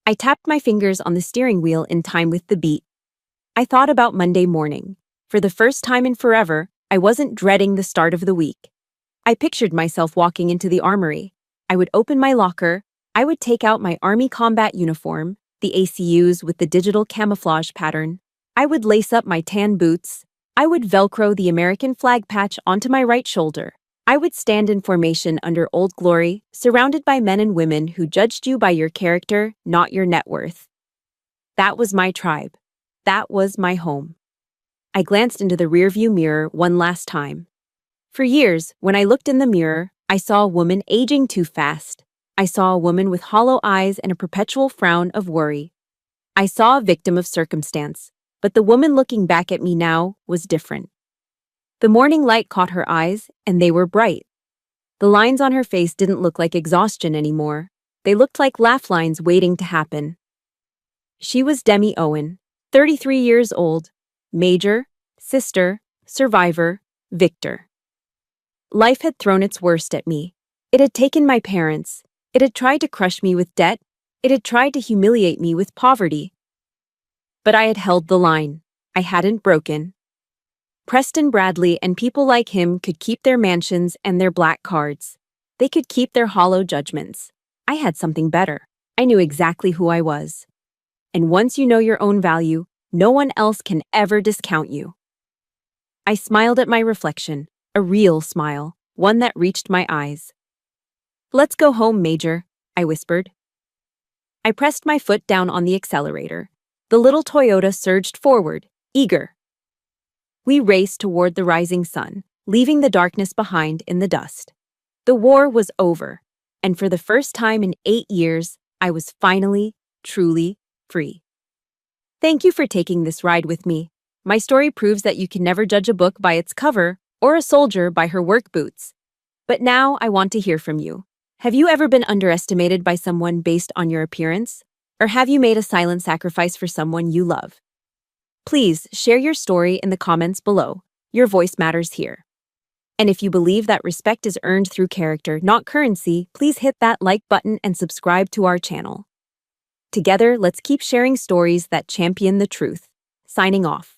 I tapped my fingers on the steering wheel in time with the beat. I thought about Monday morning. For the first time in forever, I wasn't dreading the start of the week. I pictured myself walking into the armory. I would open my locker. I would take out my Army combat uniform, the ACUs with the digital camouflage pattern. I would lace up my tan boots. I would Velcro the American flag patch onto my right shoulder. I would stand in formation under Old Glory, surrounded by men and women who judged you by your character, not your net worth. That was my tribe. That was my home. I glanced into the rearview mirror one last time. For years, when I looked in the mirror, I saw a woman aging too fast. I saw a woman with hollow eyes and a perpetual frown of worry. I saw a victim of circumstance, but the woman looking back at me now was different. The morning light caught her eyes, and they were bright. The lines on her face didn't look like exhaustion anymore. They looked like laugh lines waiting to happen. She was Demi Owen, 33 years old, major, sister, survivor, victor. Life had thrown its worst at me. It had taken my parents. It had tried to crush me with debt. It had tried to humiliate me with poverty. But I had held the line. I hadn't broken. Preston Bradley and people like him could keep their mansions and their black cards. They could keep their hollow judgments. I had something better. I knew exactly who I was. And once you know your own value, no one else can ever discount you. I smiled at my reflection, a real smile, one that reached my eyes. "Let's go home, Major," I whispered. I pressed my foot down on the accelerator. The little Toyota surged forward, eager. We raced toward the rising sun, leaving the darkness behind in the dust. The war was over, and for the first time in 8 years, I was finally, truly free. Thank you for taking this ride with me. My story proves that you can never judge a book by its cover or a soldier by her work boots. But now I want to hear from you. Have you ever been underestimated by someone based on your appearance? Or have you made a silent sacrifice for someone you love? Please share your story in the comments below. Your voice matters here. And if you believe that respect is earned through character, not currency, please hit that like button and subscribe to our channel. Together, let's keep sharing stories that champion the truth. Signing off.